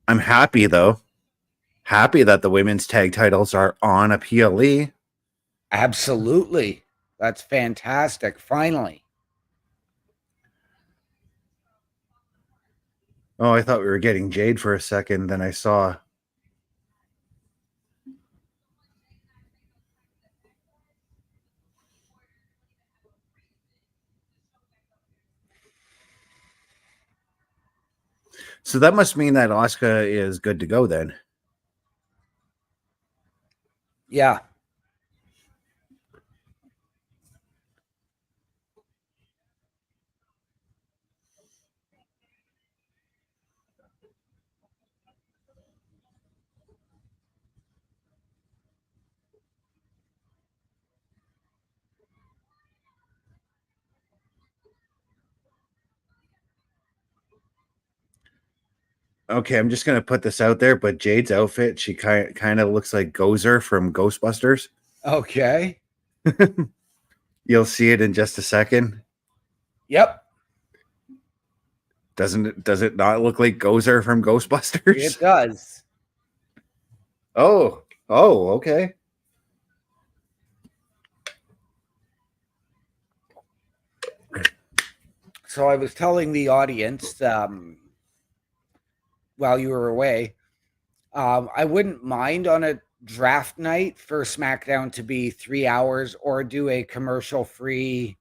I'm happy, though. Happy that the women's tag titles are on a PLE.
Absolutely. That's fantastic. Finally.
Oh, I thought we were getting Jade for a second. Then I saw. So that must mean that Asuka is good to go then.
Yeah.
Okay, I'm just gonna put this out there, but Jade's outfit, she kind of looks like Gozer from Ghostbusters.
Okay.
You'll see it in just a second.
Yep.
Does it not look like Gozer from Ghostbusters?
It does.
Oh, okay.
So I was telling the audience while you were away, I wouldn't mind on a draft night for Smackdown to be 3 hours or do a commercial free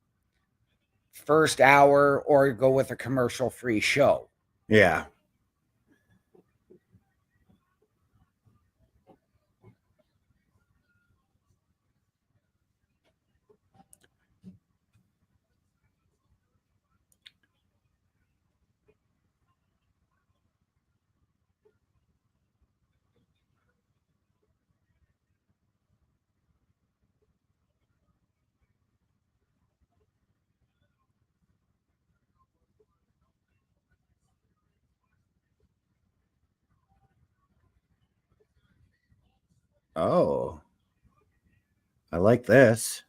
first hour or go with a commercial free show.
Yeah. Oh, I like this.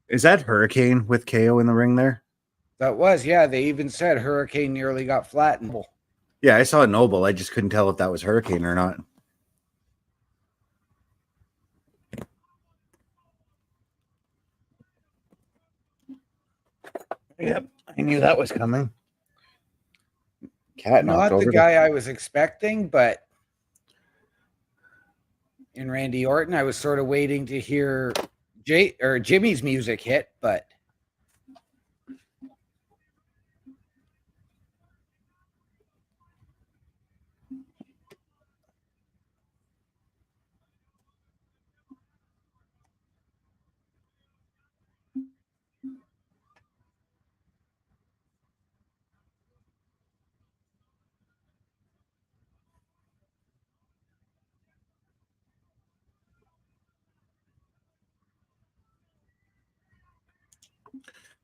Is that Hurricane with KO in the ring there?
That was, yeah. They even said Hurricane nearly got flattened.
Yeah, I saw Noble. I just couldn't tell if that was Hurricane or not. Yep, I knew that was coming. Cat knocked
Not the
over
guy I was expecting, but in Randy Orton, I was sort of waiting to hear Jimmy's music hit, but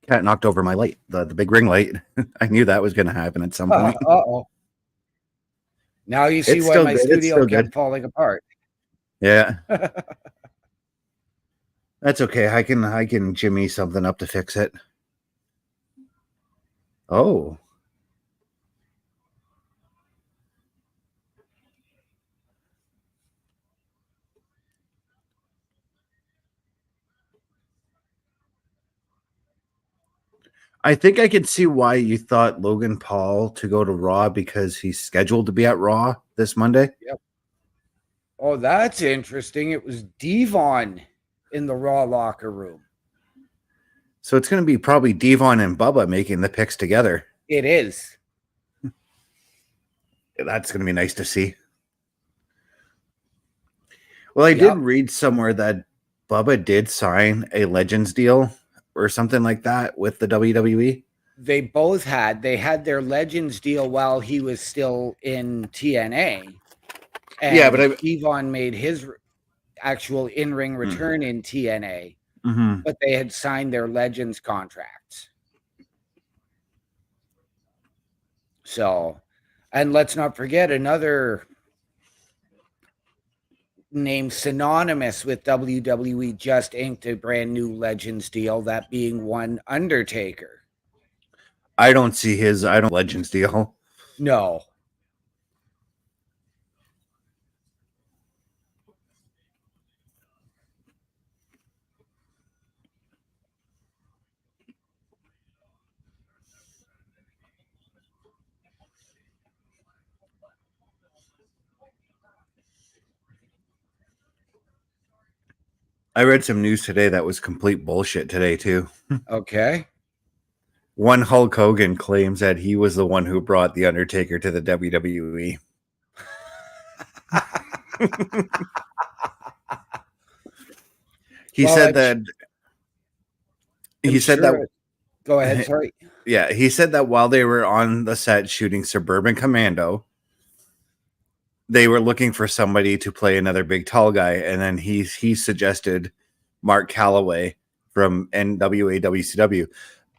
Cat knocked over my light, the big ring light. I knew that was going to happen at some point.
Uh-oh. Now you see
It's
why
still
my
good. It's
studio
still
kept
good.
falling apart.
Yeah, that's okay. I can jimmy something up to fix it. Oh, I think I can see why you thought Logan Paul to go to Raw because he's scheduled to be at Raw this Monday.
Yep. Oh, that's interesting. It was Devon in the Raw locker room.
So it's going to be probably Devon and Bubba making the picks together.
It is.
That's going to be nice to see. Well, I did
Yep.
read somewhere that Bubba did sign a Legends deal or something like that with the WWE.
They both they had their Legends deal while he was still in TNA.
Yeah, but
And Devon made his actual in-ring return in TNA, but they had signed their Legends contracts. So, and let's not forget another name synonymous with WWE just inked a brand new Legends deal, that being one Undertaker.
I don't see his Legends deal.
No.
I read some news today that was complete bullshit today too.
Okay.
One Hulk Hogan claims that he was the one who brought the Undertaker to the WWE. He
Well,
said that
I'm
he said
sure.
that
Go ahead. Sorry.
yeah, he said that while they were on the set shooting Suburban Commando, they were looking for somebody to play another big tall guy, and then he suggested Mark Calloway from NWA WCW.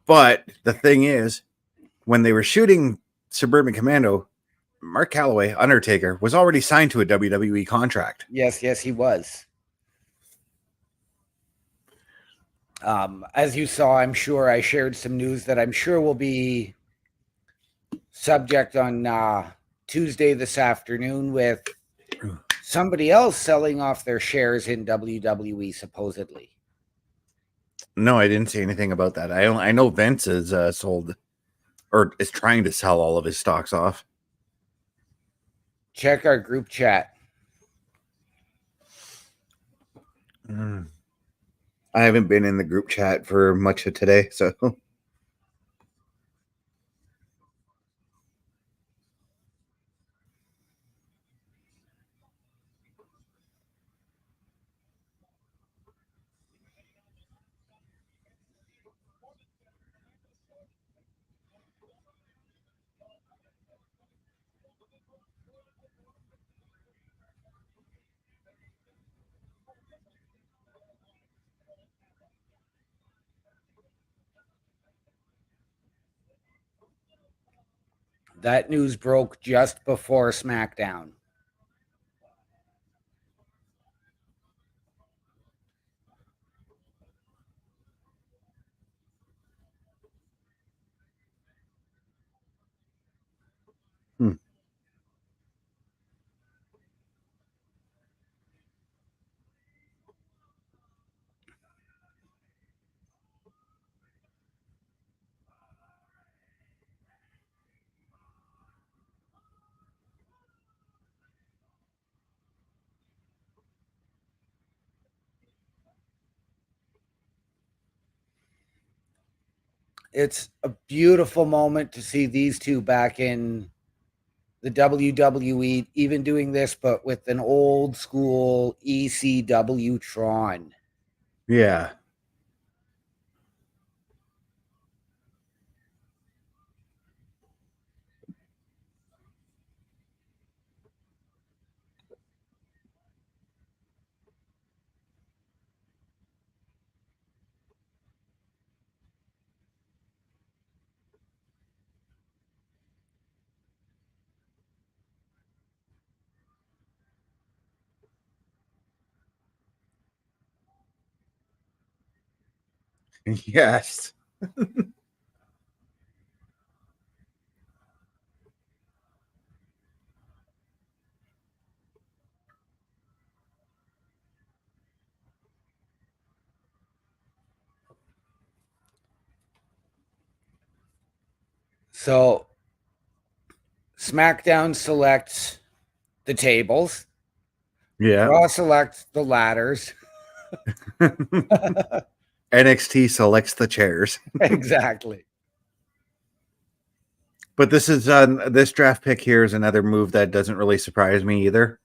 But the thing is, when they were shooting Suburban Commando, Mark Calloway, Undertaker, was already signed to a WWE contract.
Yes, he was. As you saw, I'm sure I shared some news that I'm sure will be subject on Tuesday this afternoon with somebody else selling off their shares in WWE, supposedly.
No, I didn't see anything about that. I know Vince is sold or is trying to sell all of his stocks off.
Check our group chat.
I haven't been in the group chat for much of today, so
That news broke just before Smackdown. It's a beautiful moment to see these two back in the WWE, even doing this, but with an old school ECW Tron.
yeah. Yes.
So SmackDown selects the tables.
Yeah.
Raw selects the ladders.
NXT selects the chairs.
Exactly.
But this draft pick here is another move that doesn't really surprise me either.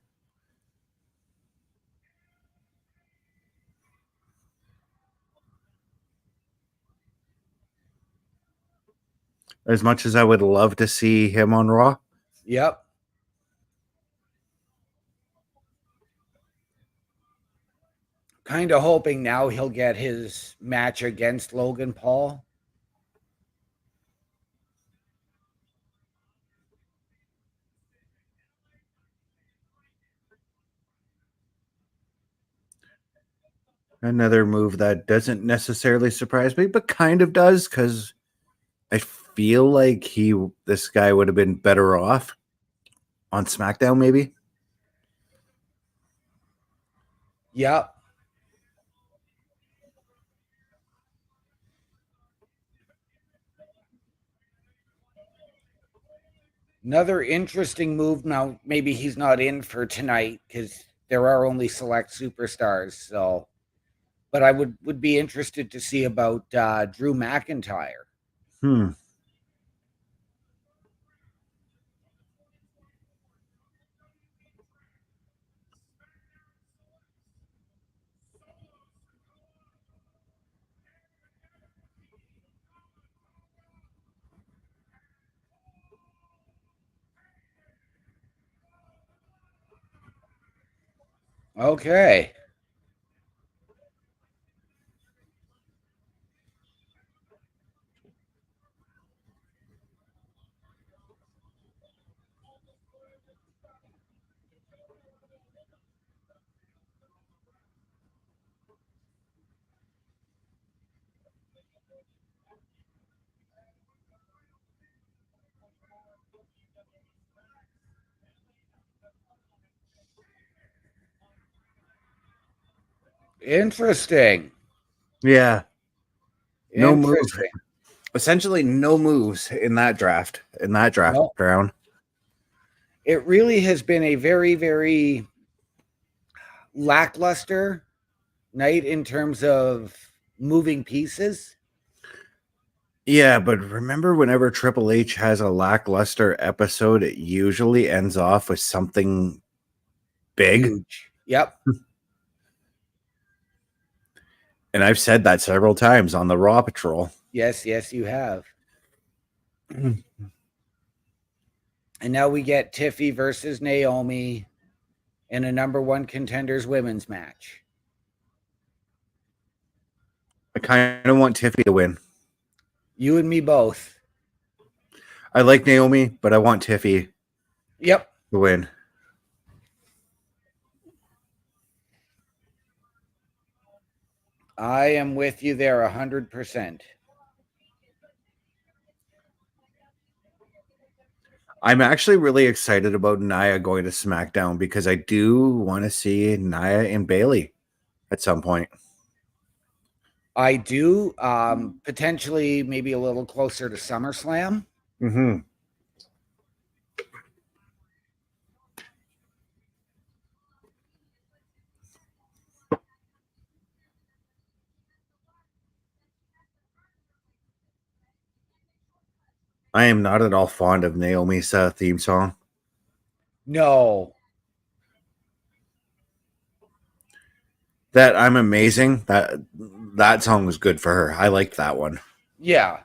As much as I would love to see him on Raw.
Yep. Kind of hoping now he'll get his match against Logan Paul.
Another move that doesn't necessarily surprise me, but kind of does, because I feel like this guy would have been better off on SmackDown, maybe.
Yep. Another interesting move. Now, maybe he's not in for tonight because there are only select superstars. So, but I would be interested to see about Drew McIntyre.
Hmm.
Okay. Interesting.
Yeah. No move.
Interesting.
Essentially, no moves in that draft.
No,
Round.
it really has been a very, very lackluster night in terms of moving pieces.
Yeah, but remember, whenever Triple H has a lackluster episode, it usually ends off with something big.
Huge. Yep.
And I've said that several times on the Raw Patrol.
Yes, you have. And now we get Tiffy versus Naomi in a number one contenders women's match.
I kind of want Tiffy to win.
You and me both.
I like Naomi, but I want Tiffy
Yep.
to win.
I am with you there 100%.
I'm actually really excited about Nia going to SmackDown because I do want to see Nia and Bailey at some point.
I do. Potentially maybe a little closer to SummerSlam.
Mm-hmm. I am not at all fond of Naomi's theme song.
No.
That I'm amazing. That song was good for her. I liked that one.
Yeah.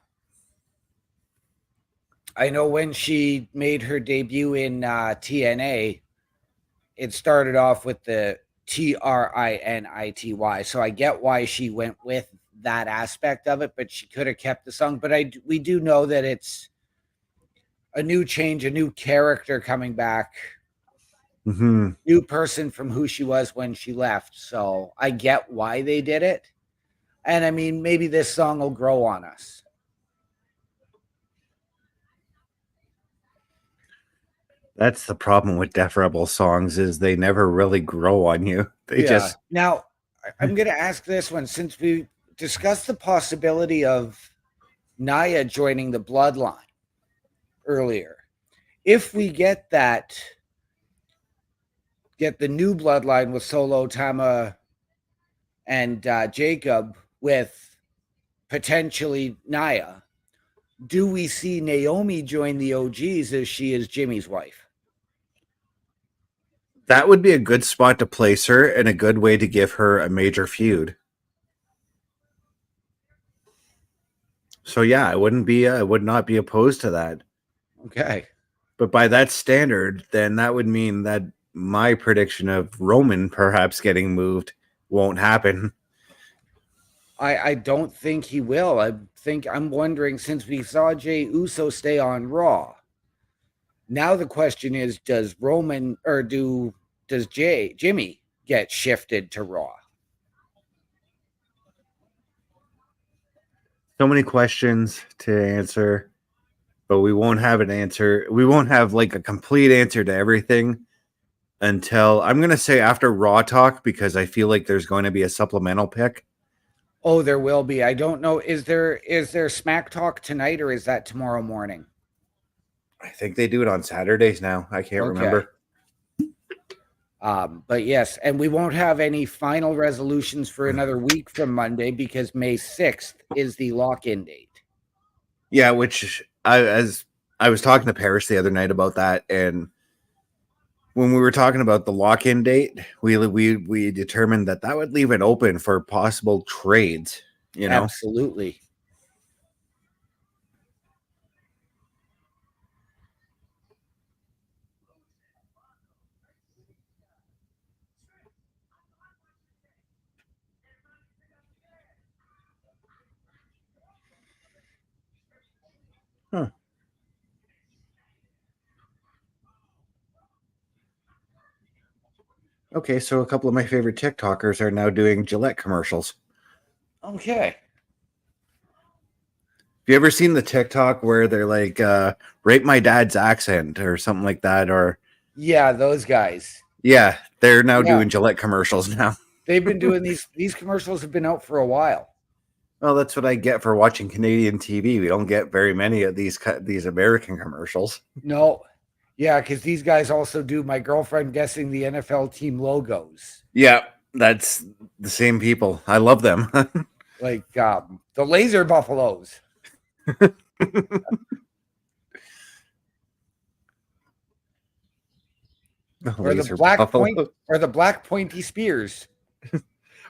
I know when she made her debut in TNA, it started off with the TRINITY. So I get why she went with that aspect of it, but she could have kept the song. But we do know that it's a new change, a new character coming back,
Mm-hmm.
new person from who she was when she left. So I get why they did it. And I mean, maybe this song will grow on us.
That's the problem with Def Rebel songs is they never really grow on you. They
Yeah.
just
Now, I'm going to ask this one since we discussed the possibility of Naya joining the bloodline earlier. If we get the new bloodline with Solo, Tama, and Jacob with potentially Naya, do we see Naomi join the OGs as she is Jimmy's wife?
that would be a good spot to place her and a good way to give her a major feud. So yeah, I would not be opposed to that.
Okay.
But by that standard, then that would mean that my prediction of Roman perhaps getting moved won't happen.
I don't think he will. I'm wondering since we saw Jey Uso stay on Raw. Now the question is, does Roman or does Jimmy get shifted to Raw?
So many questions to answer, but we won't have an answer. We won't have like a complete answer to everything until I'm going to say after Raw Talk because I feel like there's going to be a supplemental pick.
Oh, there will be. I don't know. Is there Smack Talk tonight or is that tomorrow morning?
I think they do it on Saturdays now. I can't remember.
But yes, and we won't have any final resolutions for another week from Monday because May 6th is the lock-in date.
Yeah, which as I was talking to Paris the other night about that, and when we were talking about the lock-in date, we determined that would leave it open for possible trades. You know,
Absolutely.
huh. Okay, so a couple of my favorite TikTokers are now doing Gillette commercials.
Okay.
Have you ever seen the TikTok where they're like, "Rate my dad's accent" or something like that? Or
Yeah, those guys.
yeah, they're now
Yeah.
doing Gillette commercials now.
They've been doing these commercials have been out for a while.
Well, that's what I get for watching Canadian TV. We don't get very many of these American commercials.
No. Yeah, because these guys also do my girlfriend guessing the NFL team logos.
Yeah, that's the same people. I love them.
Like the laser buffaloes. Or the black point or the black pointy spears.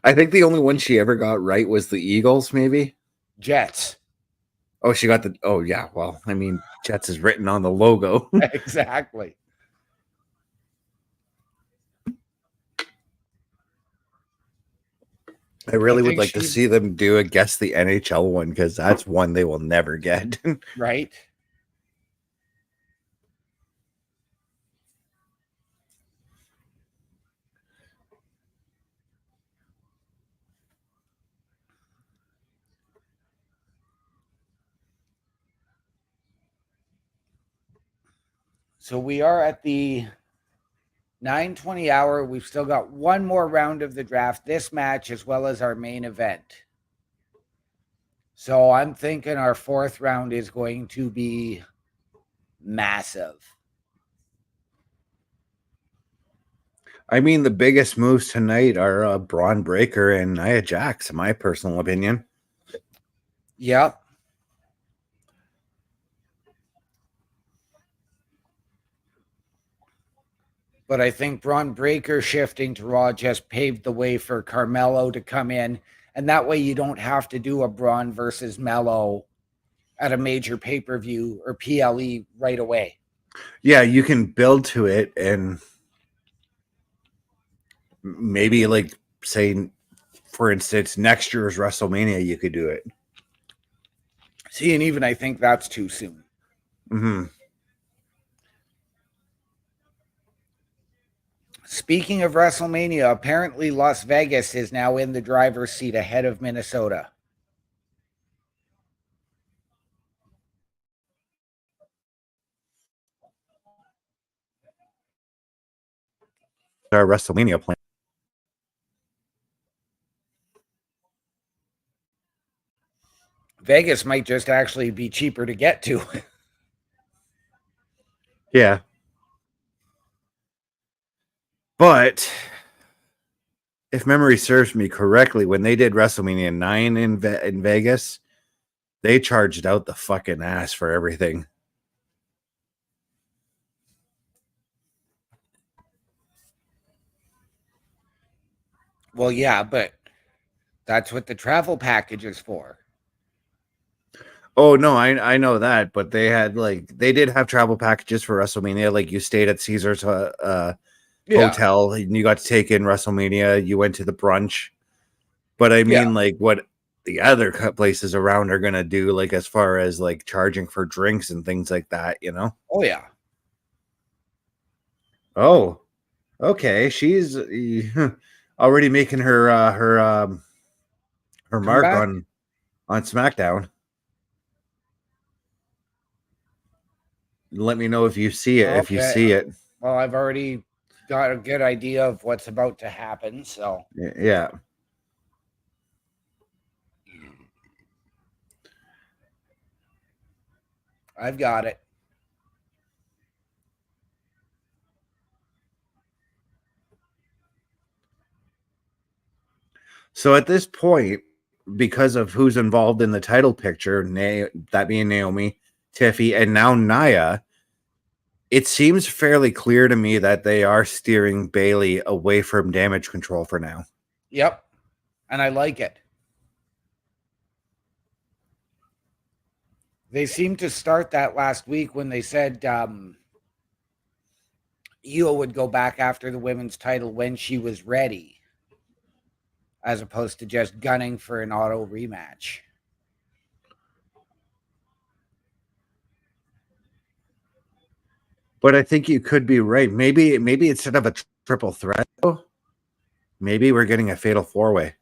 I think the only one she ever got right was the Eagles, maybe.
Jets.
Oh, she got the. Oh, yeah. Well, I mean, Jets is written on the logo.
Exactly.
I really would like to see them do a guess the NHL one because that's one they will never get.
Right. So we are at the 9:20 hour. We've still got one more round of the draft, this match as well as our main event. So I'm thinking our fourth round is going to be massive.
I mean, the biggest moves tonight are Braun Breaker and Nia Jax, in my personal opinion.
Yep. But I think Braun Breaker shifting to Raw just paved the way for Carmelo to come in. And that way you don't have to do a Braun versus Melo at a major pay-per-view or PLE right away.
Yeah, you can build to it and maybe like say, for instance, next year's WrestleMania, you could do it.
See, and even I think that's too soon.
Mm-hmm.
Speaking of WrestleMania, apparently Las Vegas is now in the driver's seat ahead of Minnesota.
Our WrestleMania plan.
Vegas might just actually be cheaper to get to.
Yeah. But if memory serves me correctly, when they did WrestleMania 9 in Vegas, they charged out the fucking ass for everything.
Well, yeah, but that's what the travel package is for.
Oh no, I know that, but they did have travel packages for WrestleMania. Like you stayed at Caesar's hotel and you got to take in WrestleMania. You went to the brunch, but I mean, like what the other places around are gonna do, like as far as like charging for drinks and things like that, you know?
Oh yeah.
Oh, okay. She's already making her mark
Comeback?
on SmackDown. Let me know if you see it. If you
Okay.
see it,
Well, I've already got a good idea of what's about to happen, so
yeah.
I've got it.
So at this point, because of who's involved in the title picture, that being Naomi, Tiffy, and now Nia, it seems fairly clear to me that they are steering Bailey away from Damage Control for now.
Yep. And I like it. They seemed to start that last week when they said Io would go back after the women's title when she was ready, as opposed to just gunning for an auto rematch.
But I think you could be right. Maybe instead of a triple threat, maybe we're getting a fatal four-way.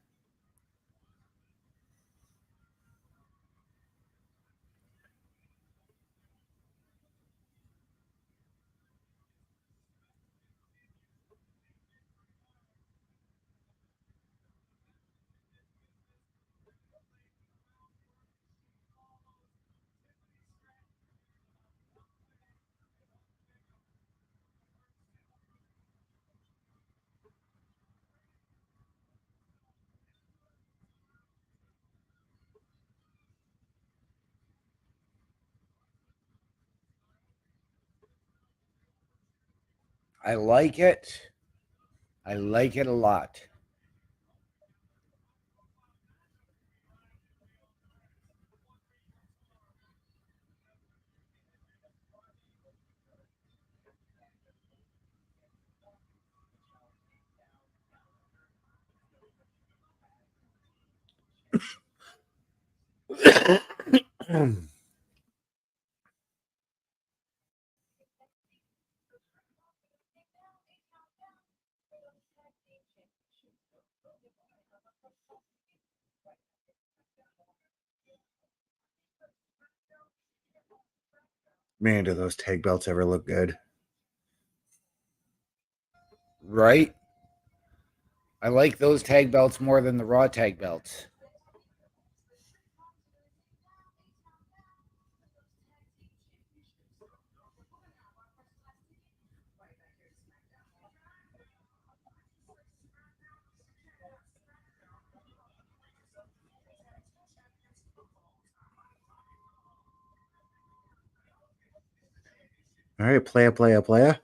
I like it. I like it a lot.
Man, do those tag belts ever look good?
Right? I like those tag belts more than the Raw tag belts.
All right, playa.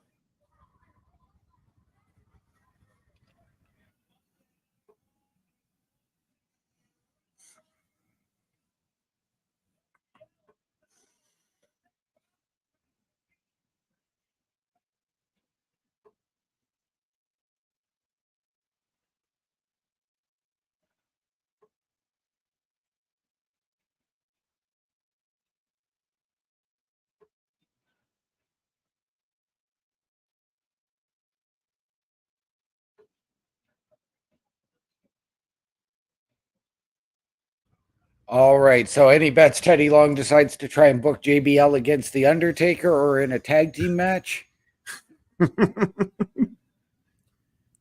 All right. So, any bets Teddy Long decides to try and book JBL against The Undertaker or in a tag team match?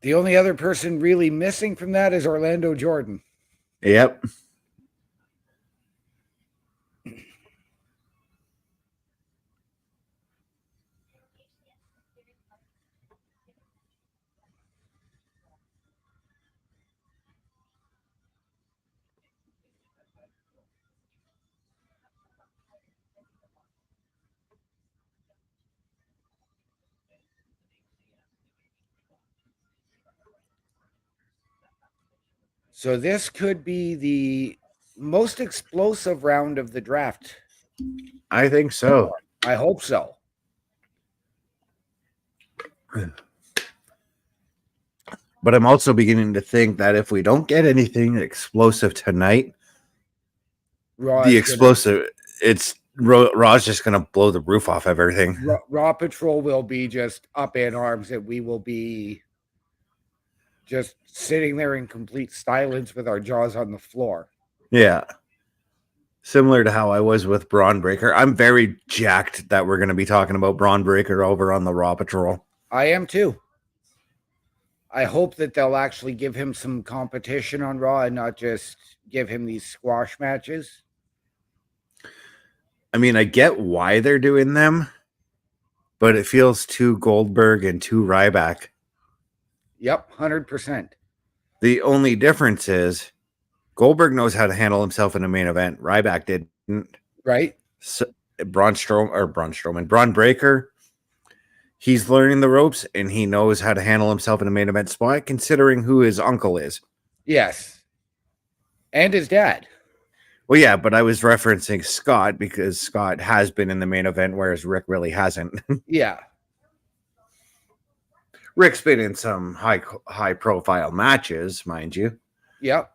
The only other person really missing from that is Orlando Jordan.
Yep.
So, this could be the most explosive round of the draft.
I think so.
I hope so.
But I'm also beginning to think that if we don't get anything explosive tonight, the explosive, it's Raw's just going to blow the roof off everything.
Raw Patrol will be just up in arms, and we will be just sitting there in complete silence with our jaws on the floor.
Yeah. Similar to how I was with Braun Breaker. I'm very jacked that we're going to be talking about Braun Breaker over on the Raw Patrol.
I am too. I hope that they'll actually give him some competition on Raw and not just give him these squash matches.
I mean, I get why they're doing them, but it feels too Goldberg and too Ryback.
Yep, 100%.
The only difference is Goldberg knows how to handle himself in a main event. Ryback didn't.
Right?
So, Braun Breaker, he's learning the ropes and he knows how to handle himself in a main event spot, considering who his uncle is.
Yes. And his dad.
Well, yeah, but I was referencing Scott because Scott has been in the main event, whereas Rick really hasn't.
Yeah.
Rick's been in some high profile matches, mind you.
Yep.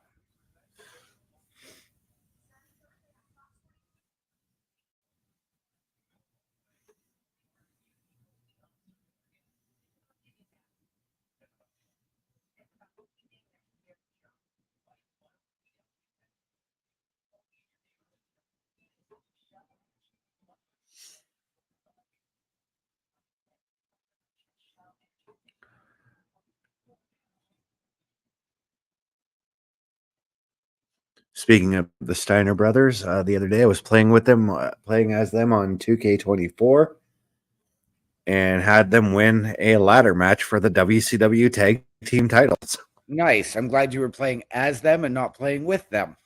Speaking of the Steiner brothers, the other day I was playing with them, playing as them on 2K24, and had them win a ladder match for the WCW tag team titles.
Nice. I'm glad you were playing as them and not playing with them.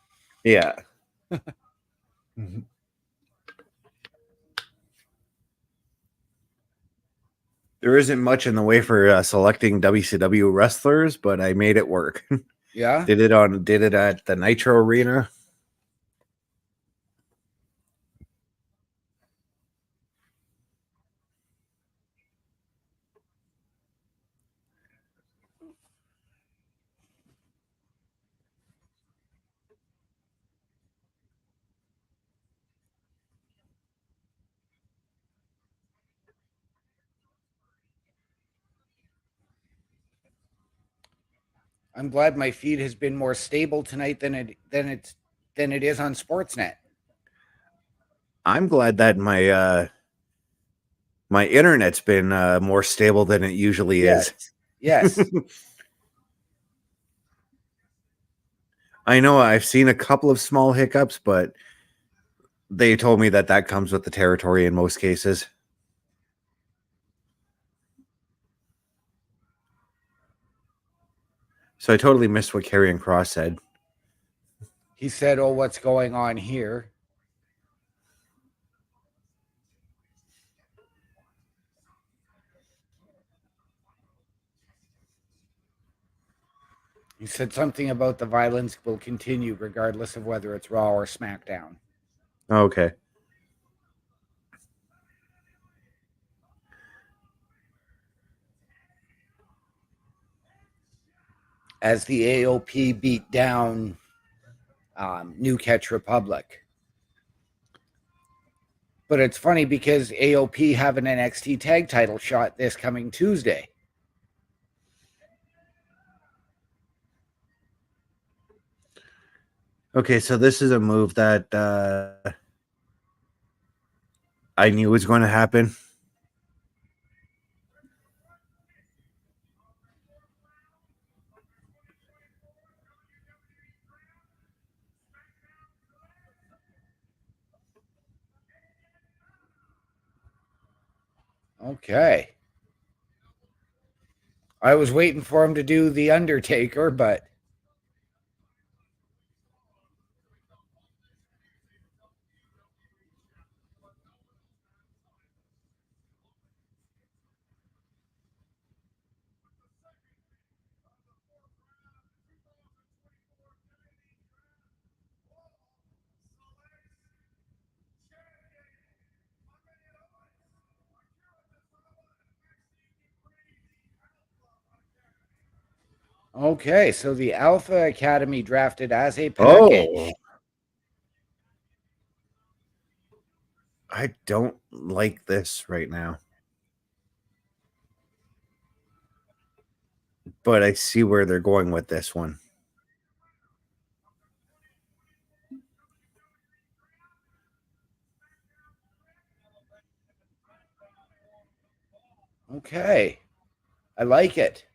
Yeah. There isn't much in the way for selecting WCW wrestlers, but I made it work.
Yeah.
Did it at the Nitro Arena.
I'm glad my feed has been more stable tonight than it is on Sportsnet.
I'm glad that my internet's been more stable than it usually is.
Yes.
I know I've seen a couple of small hiccups, but they told me that comes with the territory in most cases. So I totally missed what Karrion Kross said.
He said, "Oh, what's going on here?" He said something about the violence will continue regardless of whether it's Raw or SmackDown.
Okay.
As the AOP beat down New Catch Republic. But it's funny because AOP have an NXT tag title shot this coming Tuesday.
Okay, so this is a move that I knew was going to happen.
Okay. I was waiting for him to do the Undertaker, but okay. So the Alpha Academy drafted as a package.
Oh, I don't like this right now. But I see where they're going with this one.
Okay. I like it.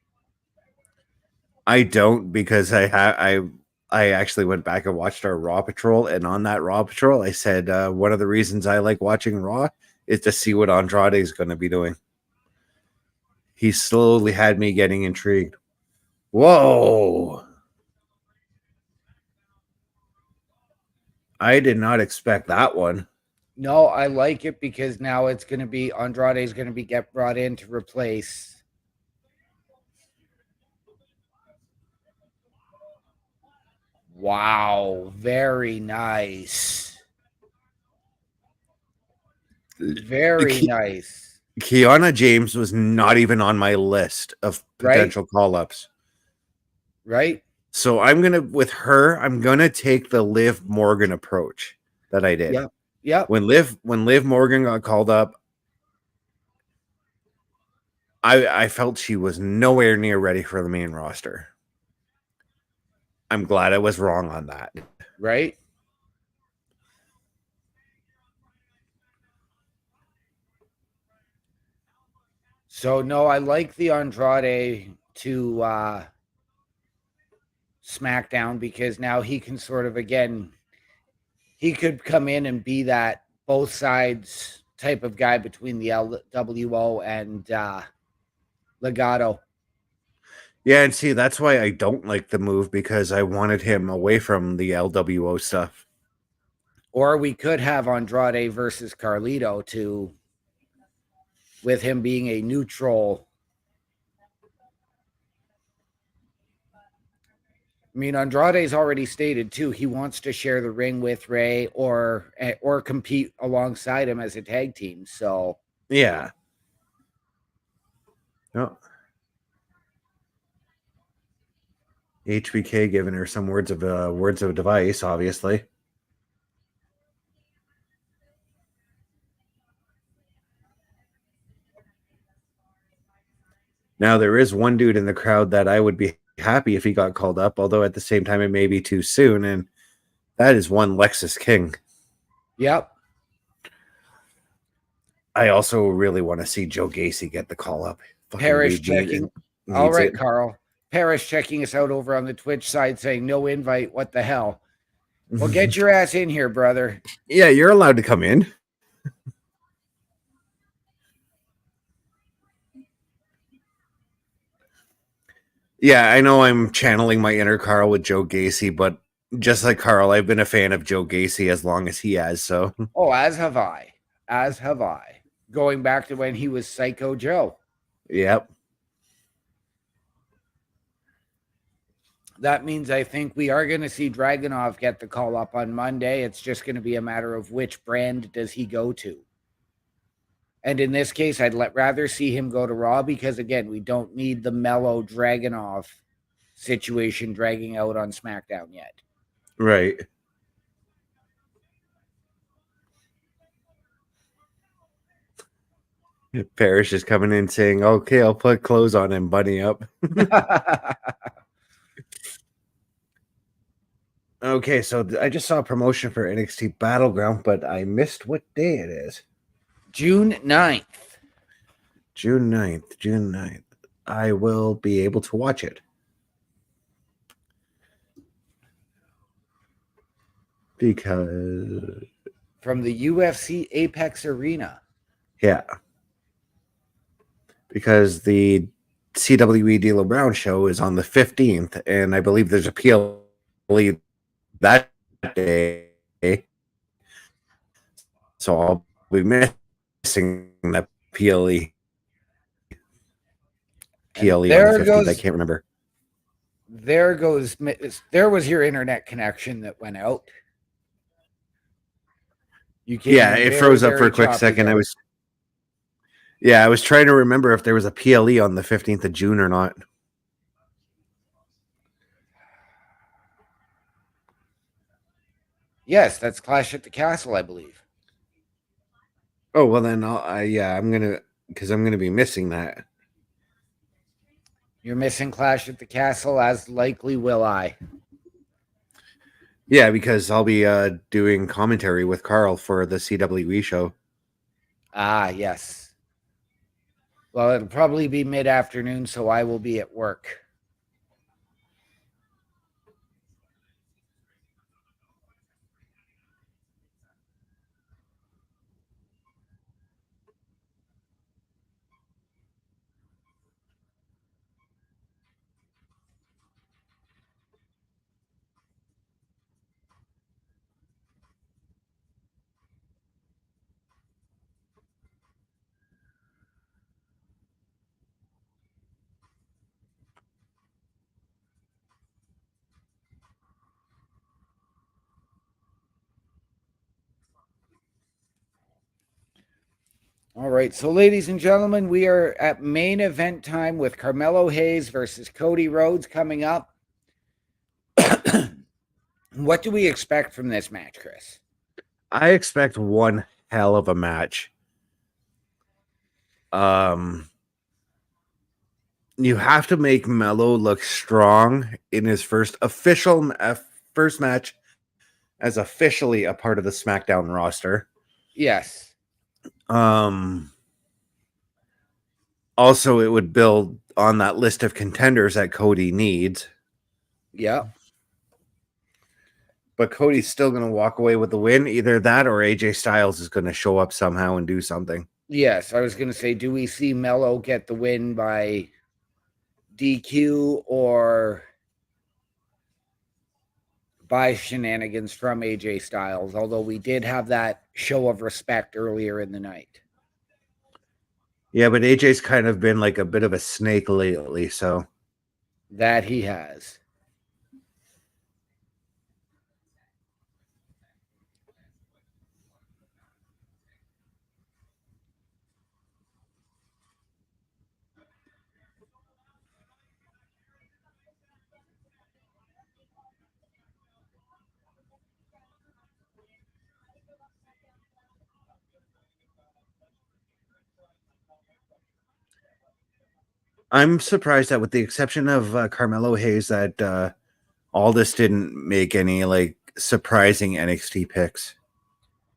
I don't because I actually went back and watched our Raw Patrol, and on that Raw Patrol, I said one of the reasons I like watching Raw is to see what Andrade is going to be doing. He slowly had me getting intrigued. Whoa! I did not expect that one.
No, I like it because now it's going to be Andrade is going to be get brought in to replace. Wow, very nice. Very nice.
Kiana James was not even on my list of potential call-ups.
Right?
So with her, I'm gonna take the Liv Morgan approach that I did.
Yep. Yep.
When Liv Morgan got called up, I felt she was nowhere near ready for the main roster. I'm glad I was wrong on that.
Right? So no, I like the Andrade to SmackDown because now he can sort of again he could come in and be that both sides type of guy between the LWO and Legato.
Yeah, and see, that's why I don't like the move because I wanted him away from the LWO stuff.
Or we could have Andrade versus Carlito to with him being a neutral. I mean, Andrade's already stated too he wants to share the ring with Ray or compete alongside him as a tag team. So
yeah. No. HBK giving her some words of advice, obviously. Now there is one dude in the crowd that I would be happy if he got called up, although at the same time it may be too soon, and that is one Lexus King.
Yep.
I also really want to see Joe Gacy get the call up.
Parrish checking. All right, Carl. Parrish checking us out over on the Twitch side saying no invite. What the hell? Well, get your ass in here, brother.
Yeah, you're allowed to come in. Yeah, I know I'm channeling my inner Carl with Joe Gacy, but just like Carl, I've been a fan of Joe Gacy as long as he has, so.
Oh, as have I. As have I. Going back to when he was Psycho Joe.
Yep.
That means I think we are going to see Dragunov get the call up on Monday. It's just going to be a matter of which brand does he go to. And in this case, I'd rather see him go to Raw because, again, we don't need the mellow Dragunov situation dragging out on SmackDown yet.
Right. Parrish is coming in saying, okay, I'll put clothes on and bunny up. Okay, so I just saw a promotion for NXT Battleground, but I missed what day it is.
June 9th.
June 9th. June 9th. I will be able to watch it. Because
From the UFC Apex Arena.
yeah. Because the CWE D'Lo Brown show is on the 15th, and I believe there's a PLE that day. So I'll be missing the PLE. PLE on the 15th. I can't remember.
There was your internet connection that went out.
It froze up for a quick second. There. I was trying to remember if there was a PLE on the 15th of June or not.
Yes, that's Clash at the Castle, I believe.
Oh, well then I'm gonna be missing that.
You're missing Clash at the Castle, as likely will I.
Yeah, because I'll be doing commentary with Carl for the CWE show.
Ah, yes. Well, it'll probably be mid-afternoon, so I will be at work. All right, so ladies and gentlemen, we are at main event time with Carmelo Hayes versus Cody Rhodes coming up. What do we expect from this match, Chris?
I expect one hell of a match. You have to make Melo look strong in his first match as officially a part of the Smackdown roster.
Yes.
Also, it would build on that list of contenders that Cody needs.
Yeah.
But Cody's still going to walk away with the win. Either that or AJ Styles is going to show up somehow and do something.
Yes, I was going to say, do we see Melo get the win by DQ or by shenanigans from AJ Styles? Although we did have that show of respect earlier in the night.
Yeah, but AJ's kind of been like a bit of a snake lately, so.
That he has.
I'm surprised that with the exception of Carmelo Hayes that Aldis didn't make any like surprising NXT picks.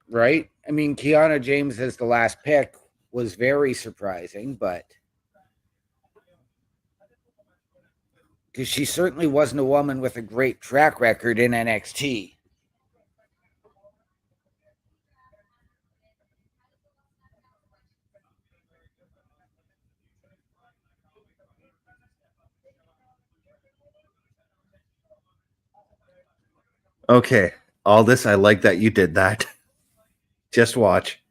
Right? I mean, Kiana James as the last pick was very surprising, but because she certainly wasn't a woman with a great track record in NXT.
Okay, Aldis, I like that you did that. Just watch.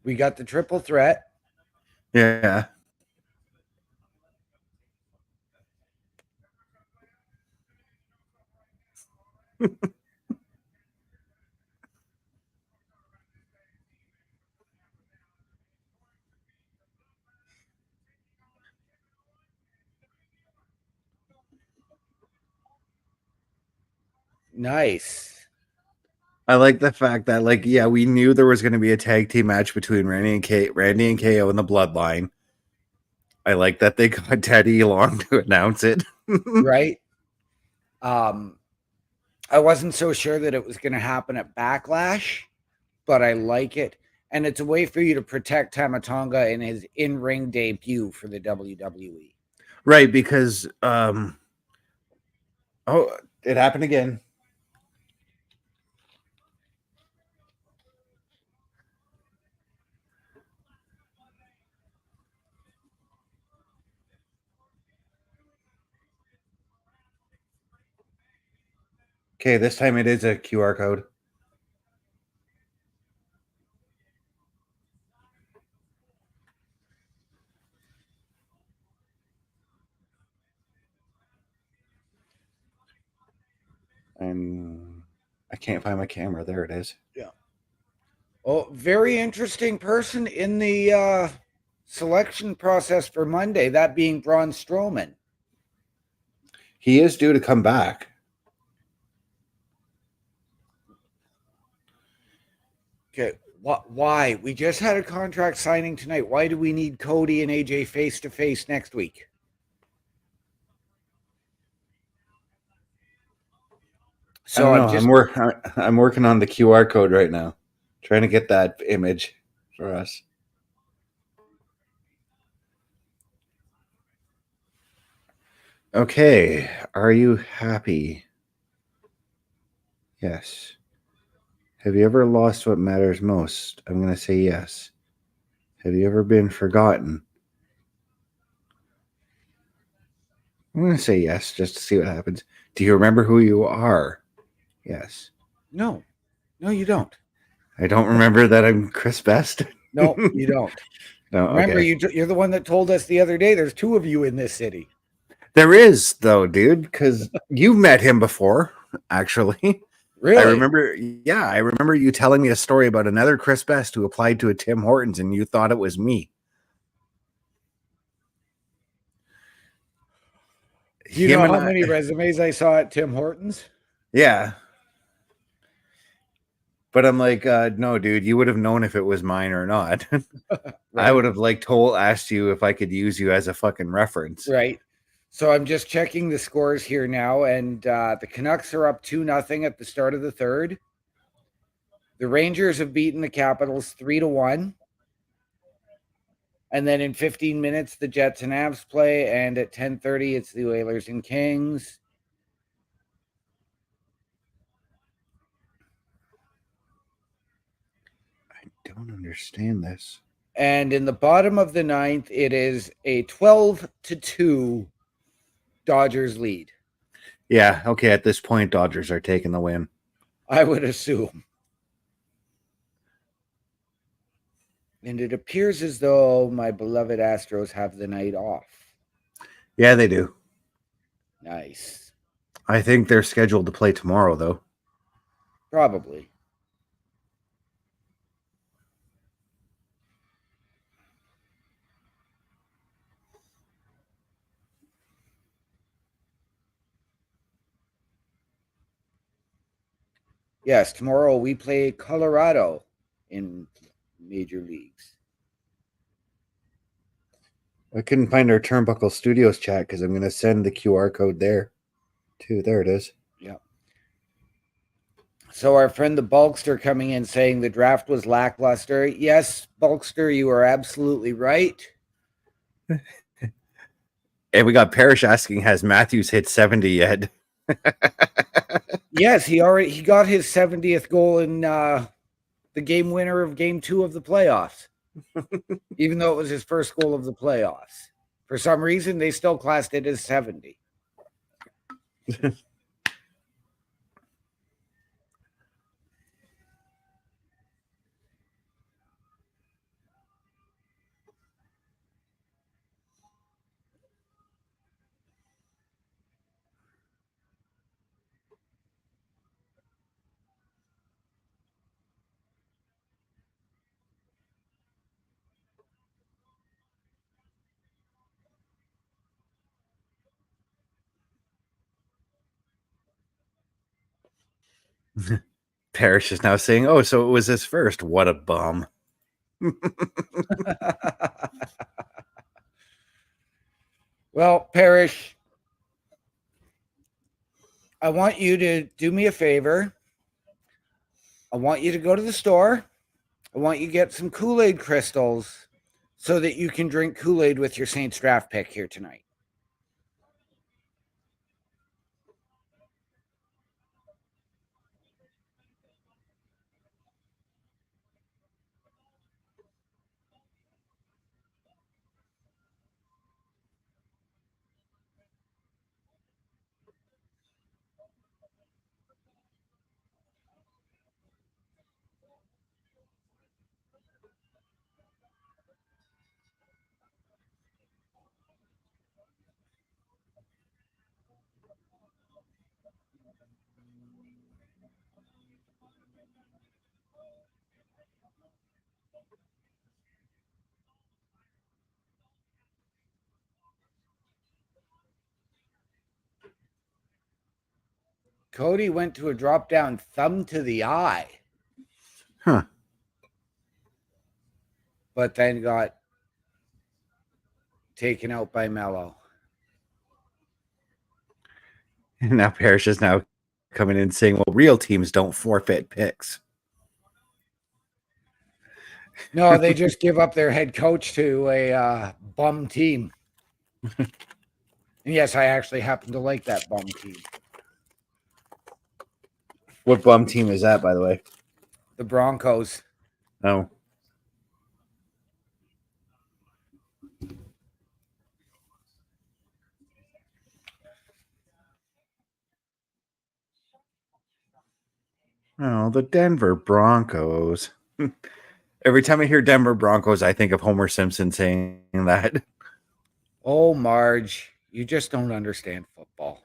We got the triple threat.
Yeah.
Nice.
I like the fact that, like, yeah, we knew there was going to be a tag team match between Randy and KO and the Bloodline. I like that they got Teddy Long to announce it.
right? I wasn't so sure that it was going to happen at Backlash, but I like it. And it's a way for you to protect Tamatonga in his in-ring debut for the WWE.
Right, because oh, it happened again. Okay, this time it is a QR code. And I can't find my camera. There it is.
Yeah. Oh, very interesting person in the selection process for Monday, that being Braun Strowman.
He is due to come back.
Okay, why? We just had a contract signing tonight. Why do we need Cody and AJ face to face next week?
So I'm working on the QR code right now, trying to get that image for us. Okay, are you happy? Yes. Have you ever lost what matters most? I'm going to say yes. Have you ever been forgotten? I'm going to say yes, just to see what happens. Do you remember who you are? Yes.
No, you don't.
I don't remember that I'm Chris Best.
No, you don't.
No,
Remember,
okay.
you're the one that told us the other day there's two of you in this city.
There is, though, dude, because you've met him before, actually.
Really?
I remember you telling me a story about another Chris Best who applied to a Tim Hortons and you thought it was me.
Do you know how many resumes I saw at Tim Hortons?
Yeah. But I'm like, no, dude, you would have known if it was mine or not.
Right.
I would have asked you if I could use you as a fucking reference.
Right. So I'm just checking the scores here now, and the Canucks are up 2-0 at the start of the third. The Rangers have beaten the Capitals 3-1. And then in 15 minutes, the Jets and Avs play, and at 10:30, it's the Oilers and Kings.
I don't understand this.
And in the bottom of the ninth, it is a 12-2 Dodgers lead.
Yeah, okay, at this point, Dodgers are taking the win.
I would assume. And it appears as though my beloved Astros have the night off.
Yeah, they do.
Nice.
I think they're scheduled to play tomorrow, though.
Probably. Yes, tomorrow we play Colorado in major leagues.
I couldn't find our Turnbuckle Studios chat because I'm going to send the QR code there, too. There it is.
Yeah. So our friend the Bulkster coming in saying the draft was lackluster. Yes, Bulkster, you are absolutely right.
And we got Parrish asking, has Matthews hit 70 yet?
Yes, he got his 70th goal in the game winner of game 2 of the playoffs. Even though it was his first goal of the playoffs. For some reason, they still classed it as 70.
Parrish is now saying, oh, so it was his first. What a bum.
Well, Parrish, I want you to do me a favor. I want you to go to the store. I want you to get some Kool-Aid crystals so that you can drink Kool-Aid with your Saints draft pick here tonight. Cody went to a drop down thumb to the eye.
Huh.
But then got taken out by Mello.
And now Parrish is now coming in saying, well, real teams don't forfeit picks.
No, they just give up their head coach to a bum team. And yes, I actually happen to like that bum team.
What bum team is that, by the way?
The Broncos.
Oh. Oh, the Denver Broncos. Every time I hear Denver Broncos, I think of Homer Simpson saying that.
Oh, Marge, you just don't understand football.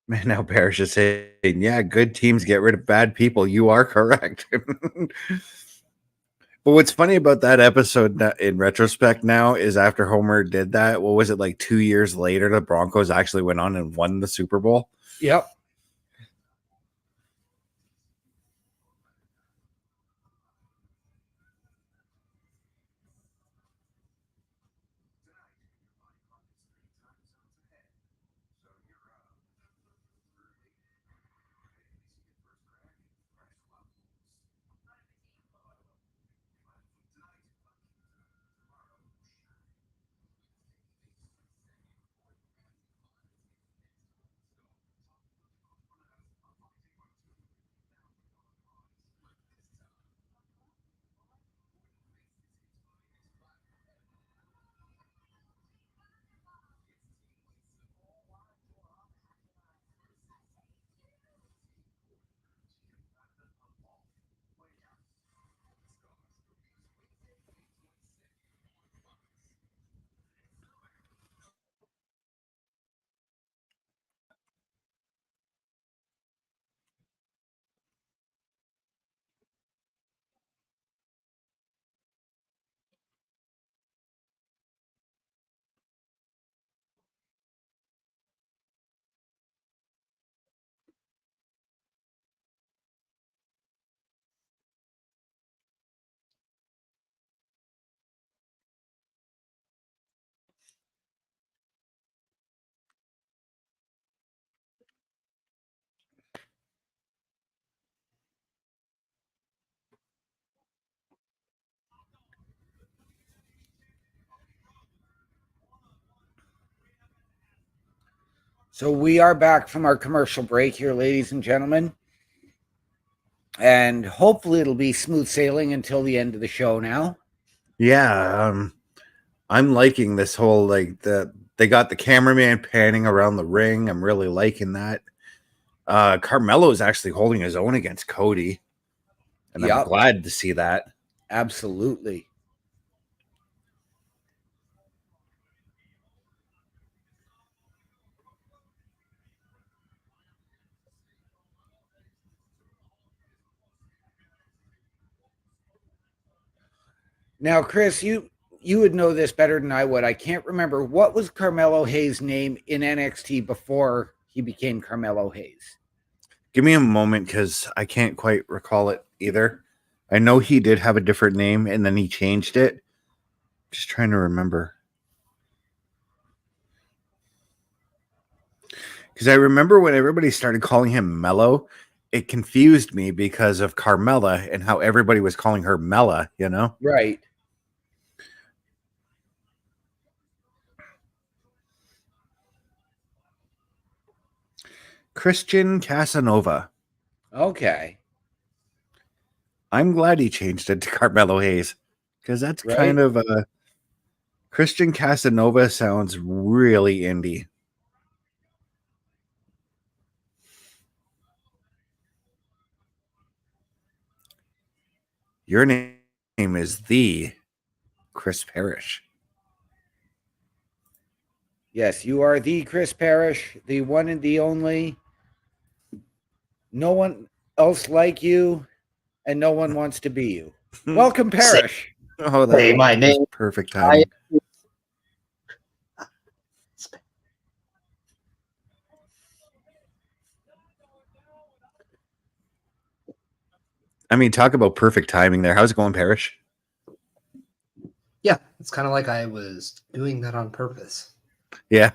Man, now Parrish is saying, yeah, good teams get rid of bad people. You are correct. But what's funny about that episode in retrospect now is after Homer did that, what was it, like 2 years later, the Broncos actually went on and won the Super Bowl?
Yep. So we are back from our commercial break here, ladies and gentlemen. And hopefully it'll be smooth sailing until the end of the show now.
Yeah, I'm liking this whole they got the cameraman panning around the ring. I'm really liking that. Carmelo is actually holding his own against Cody, and I'm
Yep,
glad to see that.
absolutely. Now, Chris, you you would know this better than I would. I can't remember. What was Carmelo Hayes' name in NXT before he became Carmelo Hayes?
Give me a moment because I can't quite recall it either. I know he did have a different name and then he changed it. Just trying to remember. Because I remember when everybody started calling him Mello, it confused me because of Carmella and how everybody was calling her Mella, you know?
Right.
Christian Casanova.
Okay.
I'm glad he changed it to Carmelo Hayes because that's
Right.
kind of a Christian Casanova sounds really indie. Your name is the Chris Parrish.
Yes, you are the Chris Parrish, the one and the only. No one else like you, and no one wants to be you. Welcome, Parrish.
Oh,
Say
that
my
was
name.
perfect timing. I mean, talk about perfect timing there. How's it going, Parrish?
Yeah, it's kind of like I was doing that on purpose.
Yeah.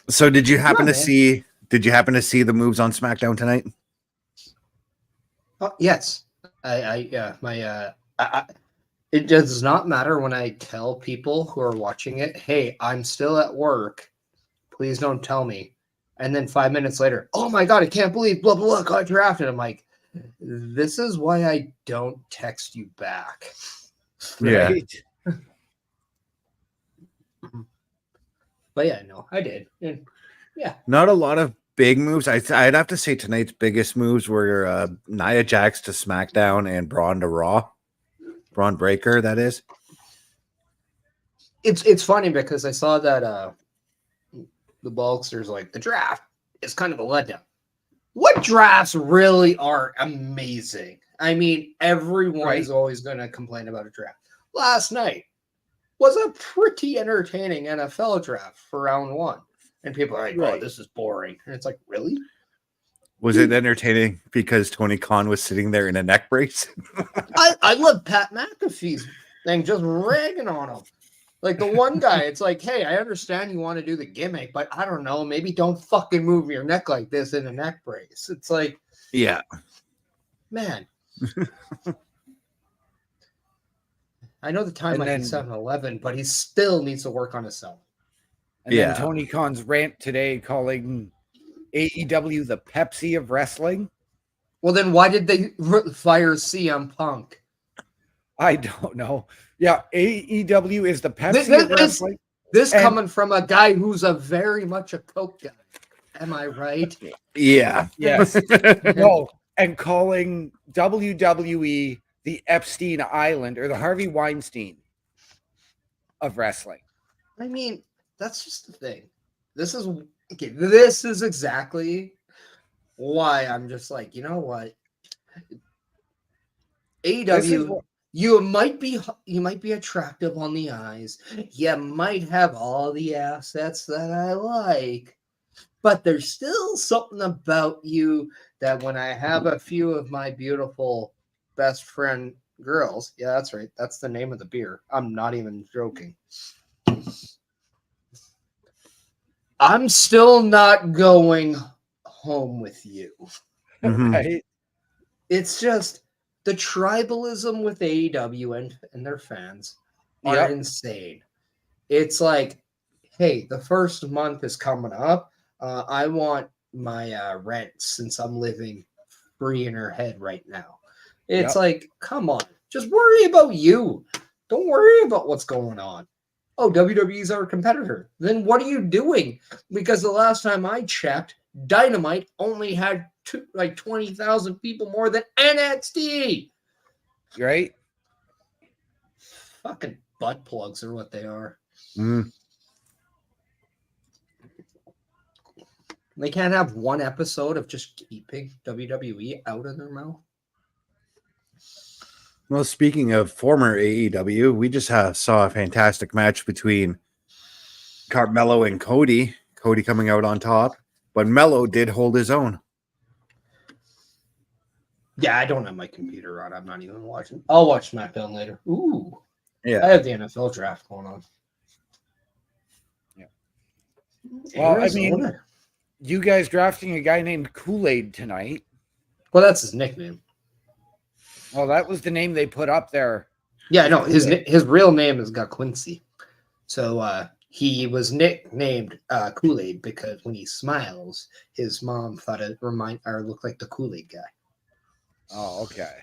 So did you happen
Yeah,
to
man.
see the moves on SmackDown tonight?
Yes, it does not matter when I tell people who are watching it, hey, I'm still at work. Please don't tell me. And then 5 minutes later, oh my God, I can't believe blah, blah, blah, got drafted. I'm like, this is why I don't text you back.
Yeah.
Right.
But yeah, no, I did. And yeah.
Not a lot of big moves. I'd have to say tonight's biggest moves were Nia Jax to SmackDown and Braun to Raw. Braun Breaker, that is.
It's funny because I saw that the Bulksters like the draft is kind of a letdown. What drafts really are amazing? I mean, everyone is always going to complain about a draft. Last night was a pretty entertaining NFL draft for round one. And people are like, oh, this is boring. And it's like, really?
Was it entertaining because Tony Khan was sitting there in a neck brace?
I love Pat McAfee's thing, just ragging on him. Like the one guy, it's like, hey, I understand you want to do the gimmick, but I don't know, maybe don't fucking move your neck like this in a neck brace. It's like,
yeah,
man. I know the time might be 7-Eleven, but he still needs to work on himself.
And then Tony Khan's rant today calling AEW the Pepsi of wrestling.
Well, then why did they fire CM Punk?
I don't know. Yeah, AEW is the Pepsi of wrestling.
This coming from a guy who's a very much a Coke guy. Am I right?
Yeah.
Yes. No. And calling WWE the Epstein Island or the Harvey Weinstein of wrestling.
I mean, that's just the thing. This is exactly why I'm just like, you know what? AEW, you might be attractive on the eyes. You might have all the assets that I like. But there's still something about you that when I have a few of my beautiful best friend girls, yeah, that's right. That's the name of the beer. I'm not even joking. I'm still not going home with you.
Right?
It's just the tribalism with AEW and their fans are insane. It's like, hey, the first month is coming up. I want my rent since I'm living free in her head right now. It's like, come on, just worry about you. Don't worry about what's going on. Oh, WWE's our competitor. Then what are you doing? Because the last time I checked, Dynamite only had 20,000 people more than NXT.
Right?
Fucking butt plugs are what they are. They can't have one episode of just keeping WWE out of their mouth.
Well, speaking of former AEW, we just saw a fantastic match between Carmelo and Cody. Cody coming out on top, but Mello did hold his own.
Yeah, I don't have my computer on. I'm not even watching. I'll watch SmackDown later. Ooh.
Yeah.
I have the NFL draft going on.
Yeah. Well,
Arizona.
I mean, you guys drafting a guy named Kool-Aid tonight.
Well, that's his nickname.
Well, that was the name they put up there.
Yeah, no, his real name is Quincy. So he was nicknamed Kool-Aid because when he smiles, his mom thought it looked like the Kool-Aid guy.
Oh, okay.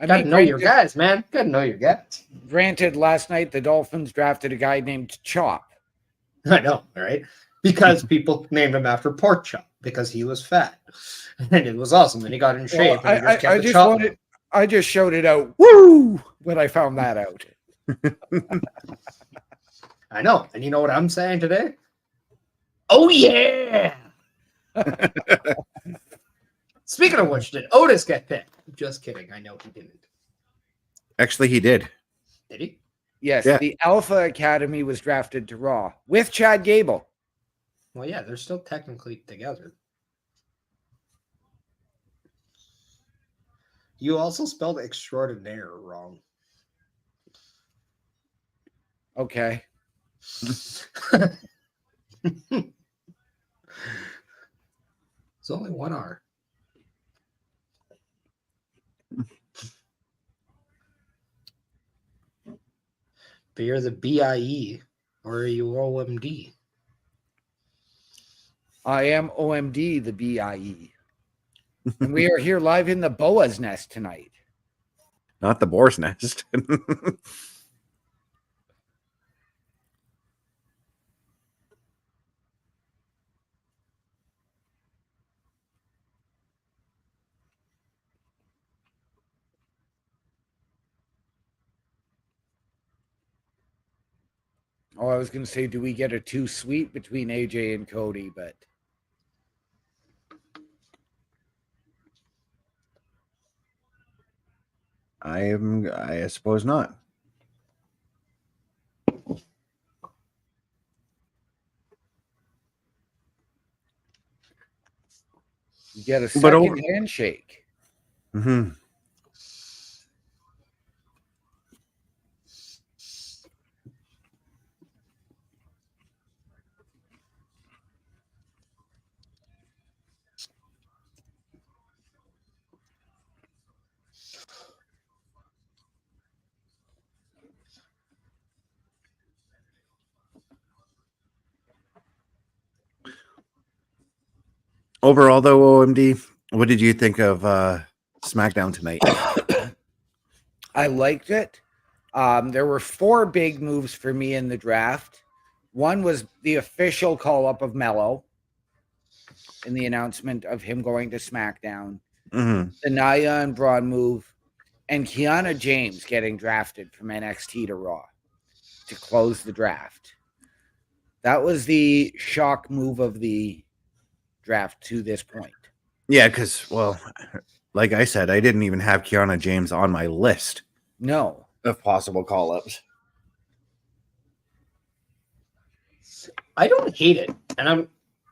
Gotta know your guys, man. Gotta know your guys.
Granted, last night the Dolphins drafted a guy named Chop.
I know, right? Because people named him after Pork Chop because he was fat, and it was awesome. And he got in shape.
Well,
and
I just showed it out. Woo! When I found that out.
I know, and you know what I'm saying today? Oh yeah! Speaking of which, did Otis get picked? Just kidding. I know he didn't.
Actually, he did.
Did he?
Yes,
Yeah.
The Alpha Academy was drafted to Raw with Chad Gable.
Well, yeah, they're still technically together. You also spelled extraordinaire wrong.
Okay.
It's only one R. But you're the BIE or are you OMD?
I am OMD, the BIE. And we are here live in the Boa's Nest tonight.
Not the boar's nest.
Oh, I was going to say, do we get a too sweet between AJ and Cody? But
I suppose not.
you get a second handshake.
Mm-hmm. Overall, though, OMD, what did you think of SmackDown tonight?
I liked it. There were 4 big moves for me in the draft. One was the official call-up of Mello in the announcement of him going to SmackDown.
Mm-hmm.
The Nia and Braun move, and Kiana James getting drafted from NXT to Raw to close the draft. That was the shock move of the draft to this point.
Yeah, because, well, like I said, I didn't even have Kiana James on my list
No.
of possible call-ups.
I don't hate it. And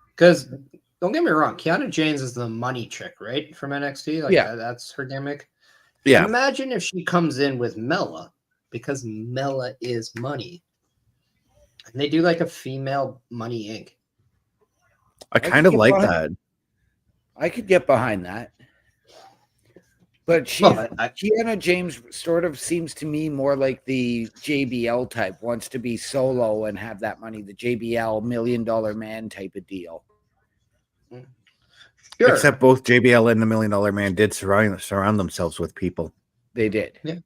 because don't get me wrong, Kiana James is the money chick, right? From NXT. Like
Yeah.
That's her gimmick.
Yeah.
Imagine if she comes in with Mella, because Mella is money. And they do like a female Money Inc.
I kind of like
behind,
that.
I could get behind that. But Kiana James sort of seems to me more like the JBL type, wants to be solo and have that money, the JBL $1 Million Man type of deal.
Sure.
Except both JBL and the $1 Million Man did surround themselves with people.
They did.
Yeah.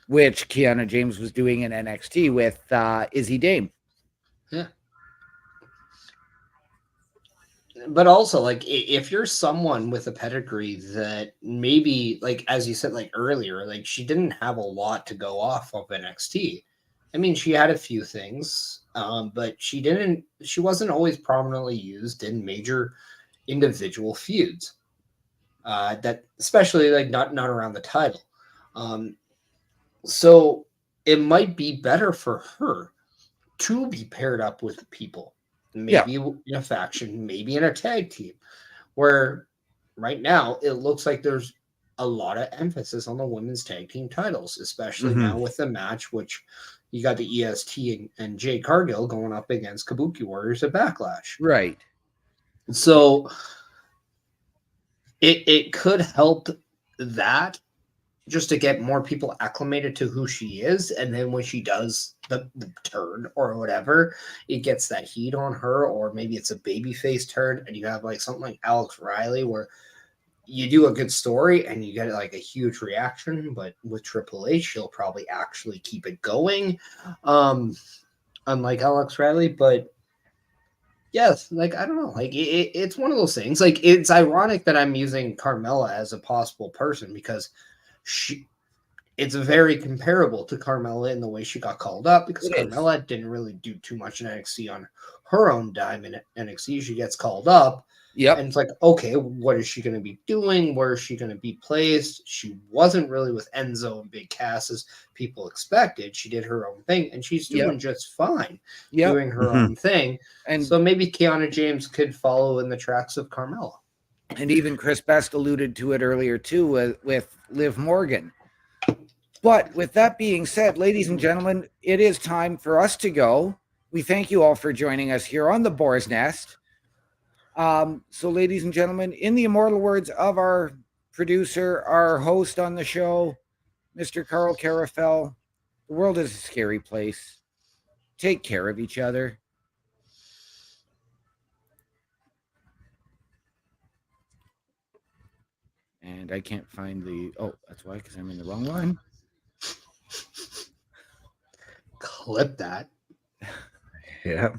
Which Kiana James was doing in NXT with Izzy Dame.
Yeah. But also, like, if you're someone with a pedigree that maybe, like, as you said, like earlier, like she didn't have a lot to go off of NXT. I mean, she had a few things, but she wasn't always prominently used in major individual feuds. that especially like not around the title. So it might be better for her to be paired up with people, maybe in a faction, maybe in a tag team, where right now it looks like there's a lot of emphasis on the women's tag team titles, especially now with the match, which you got the EST and Jay Cargill going up against Kabuki Warriors at Backlash.
Right.
So it could help that just to get more people acclimated to who she is. And then when she does the turn or whatever, it gets that heat on her, or maybe it's a babyface turn and you have like something like Alex Riley where you do a good story and you get like a huge reaction, but with Triple H, she'll probably actually keep it going. Unlike Alex Riley, but yes, like I don't know, like it's one of those things. Like it's ironic that I'm using Carmella as a possible person because it's very comparable to Carmella in the way she got called up, because Carmella didn't really do too much in NXT on her own dime. In NXT, she gets called up. And it's like, okay, what is she going to be doing? Where is she going to be placed? She wasn't really with Enzo and Big Cass as people expected. She did her own thing, and she's doing just fine doing her own thing. And so maybe Kiana James could follow in the tracks of Carmella.
And even Chris Best alluded to it earlier, too, with Liv Morgan. But with that being said, ladies and gentlemen, it is time for us to go. We thank you all for joining us here on the Boar's Nest. So, ladies and gentlemen, in the immortal words of our producer, our host on the show, Mr. Carl Carafel, the world is a scary place. Take care of each other. And I can't find the... Oh, that's why, because I'm in the wrong one.
Clip that.
Yeah.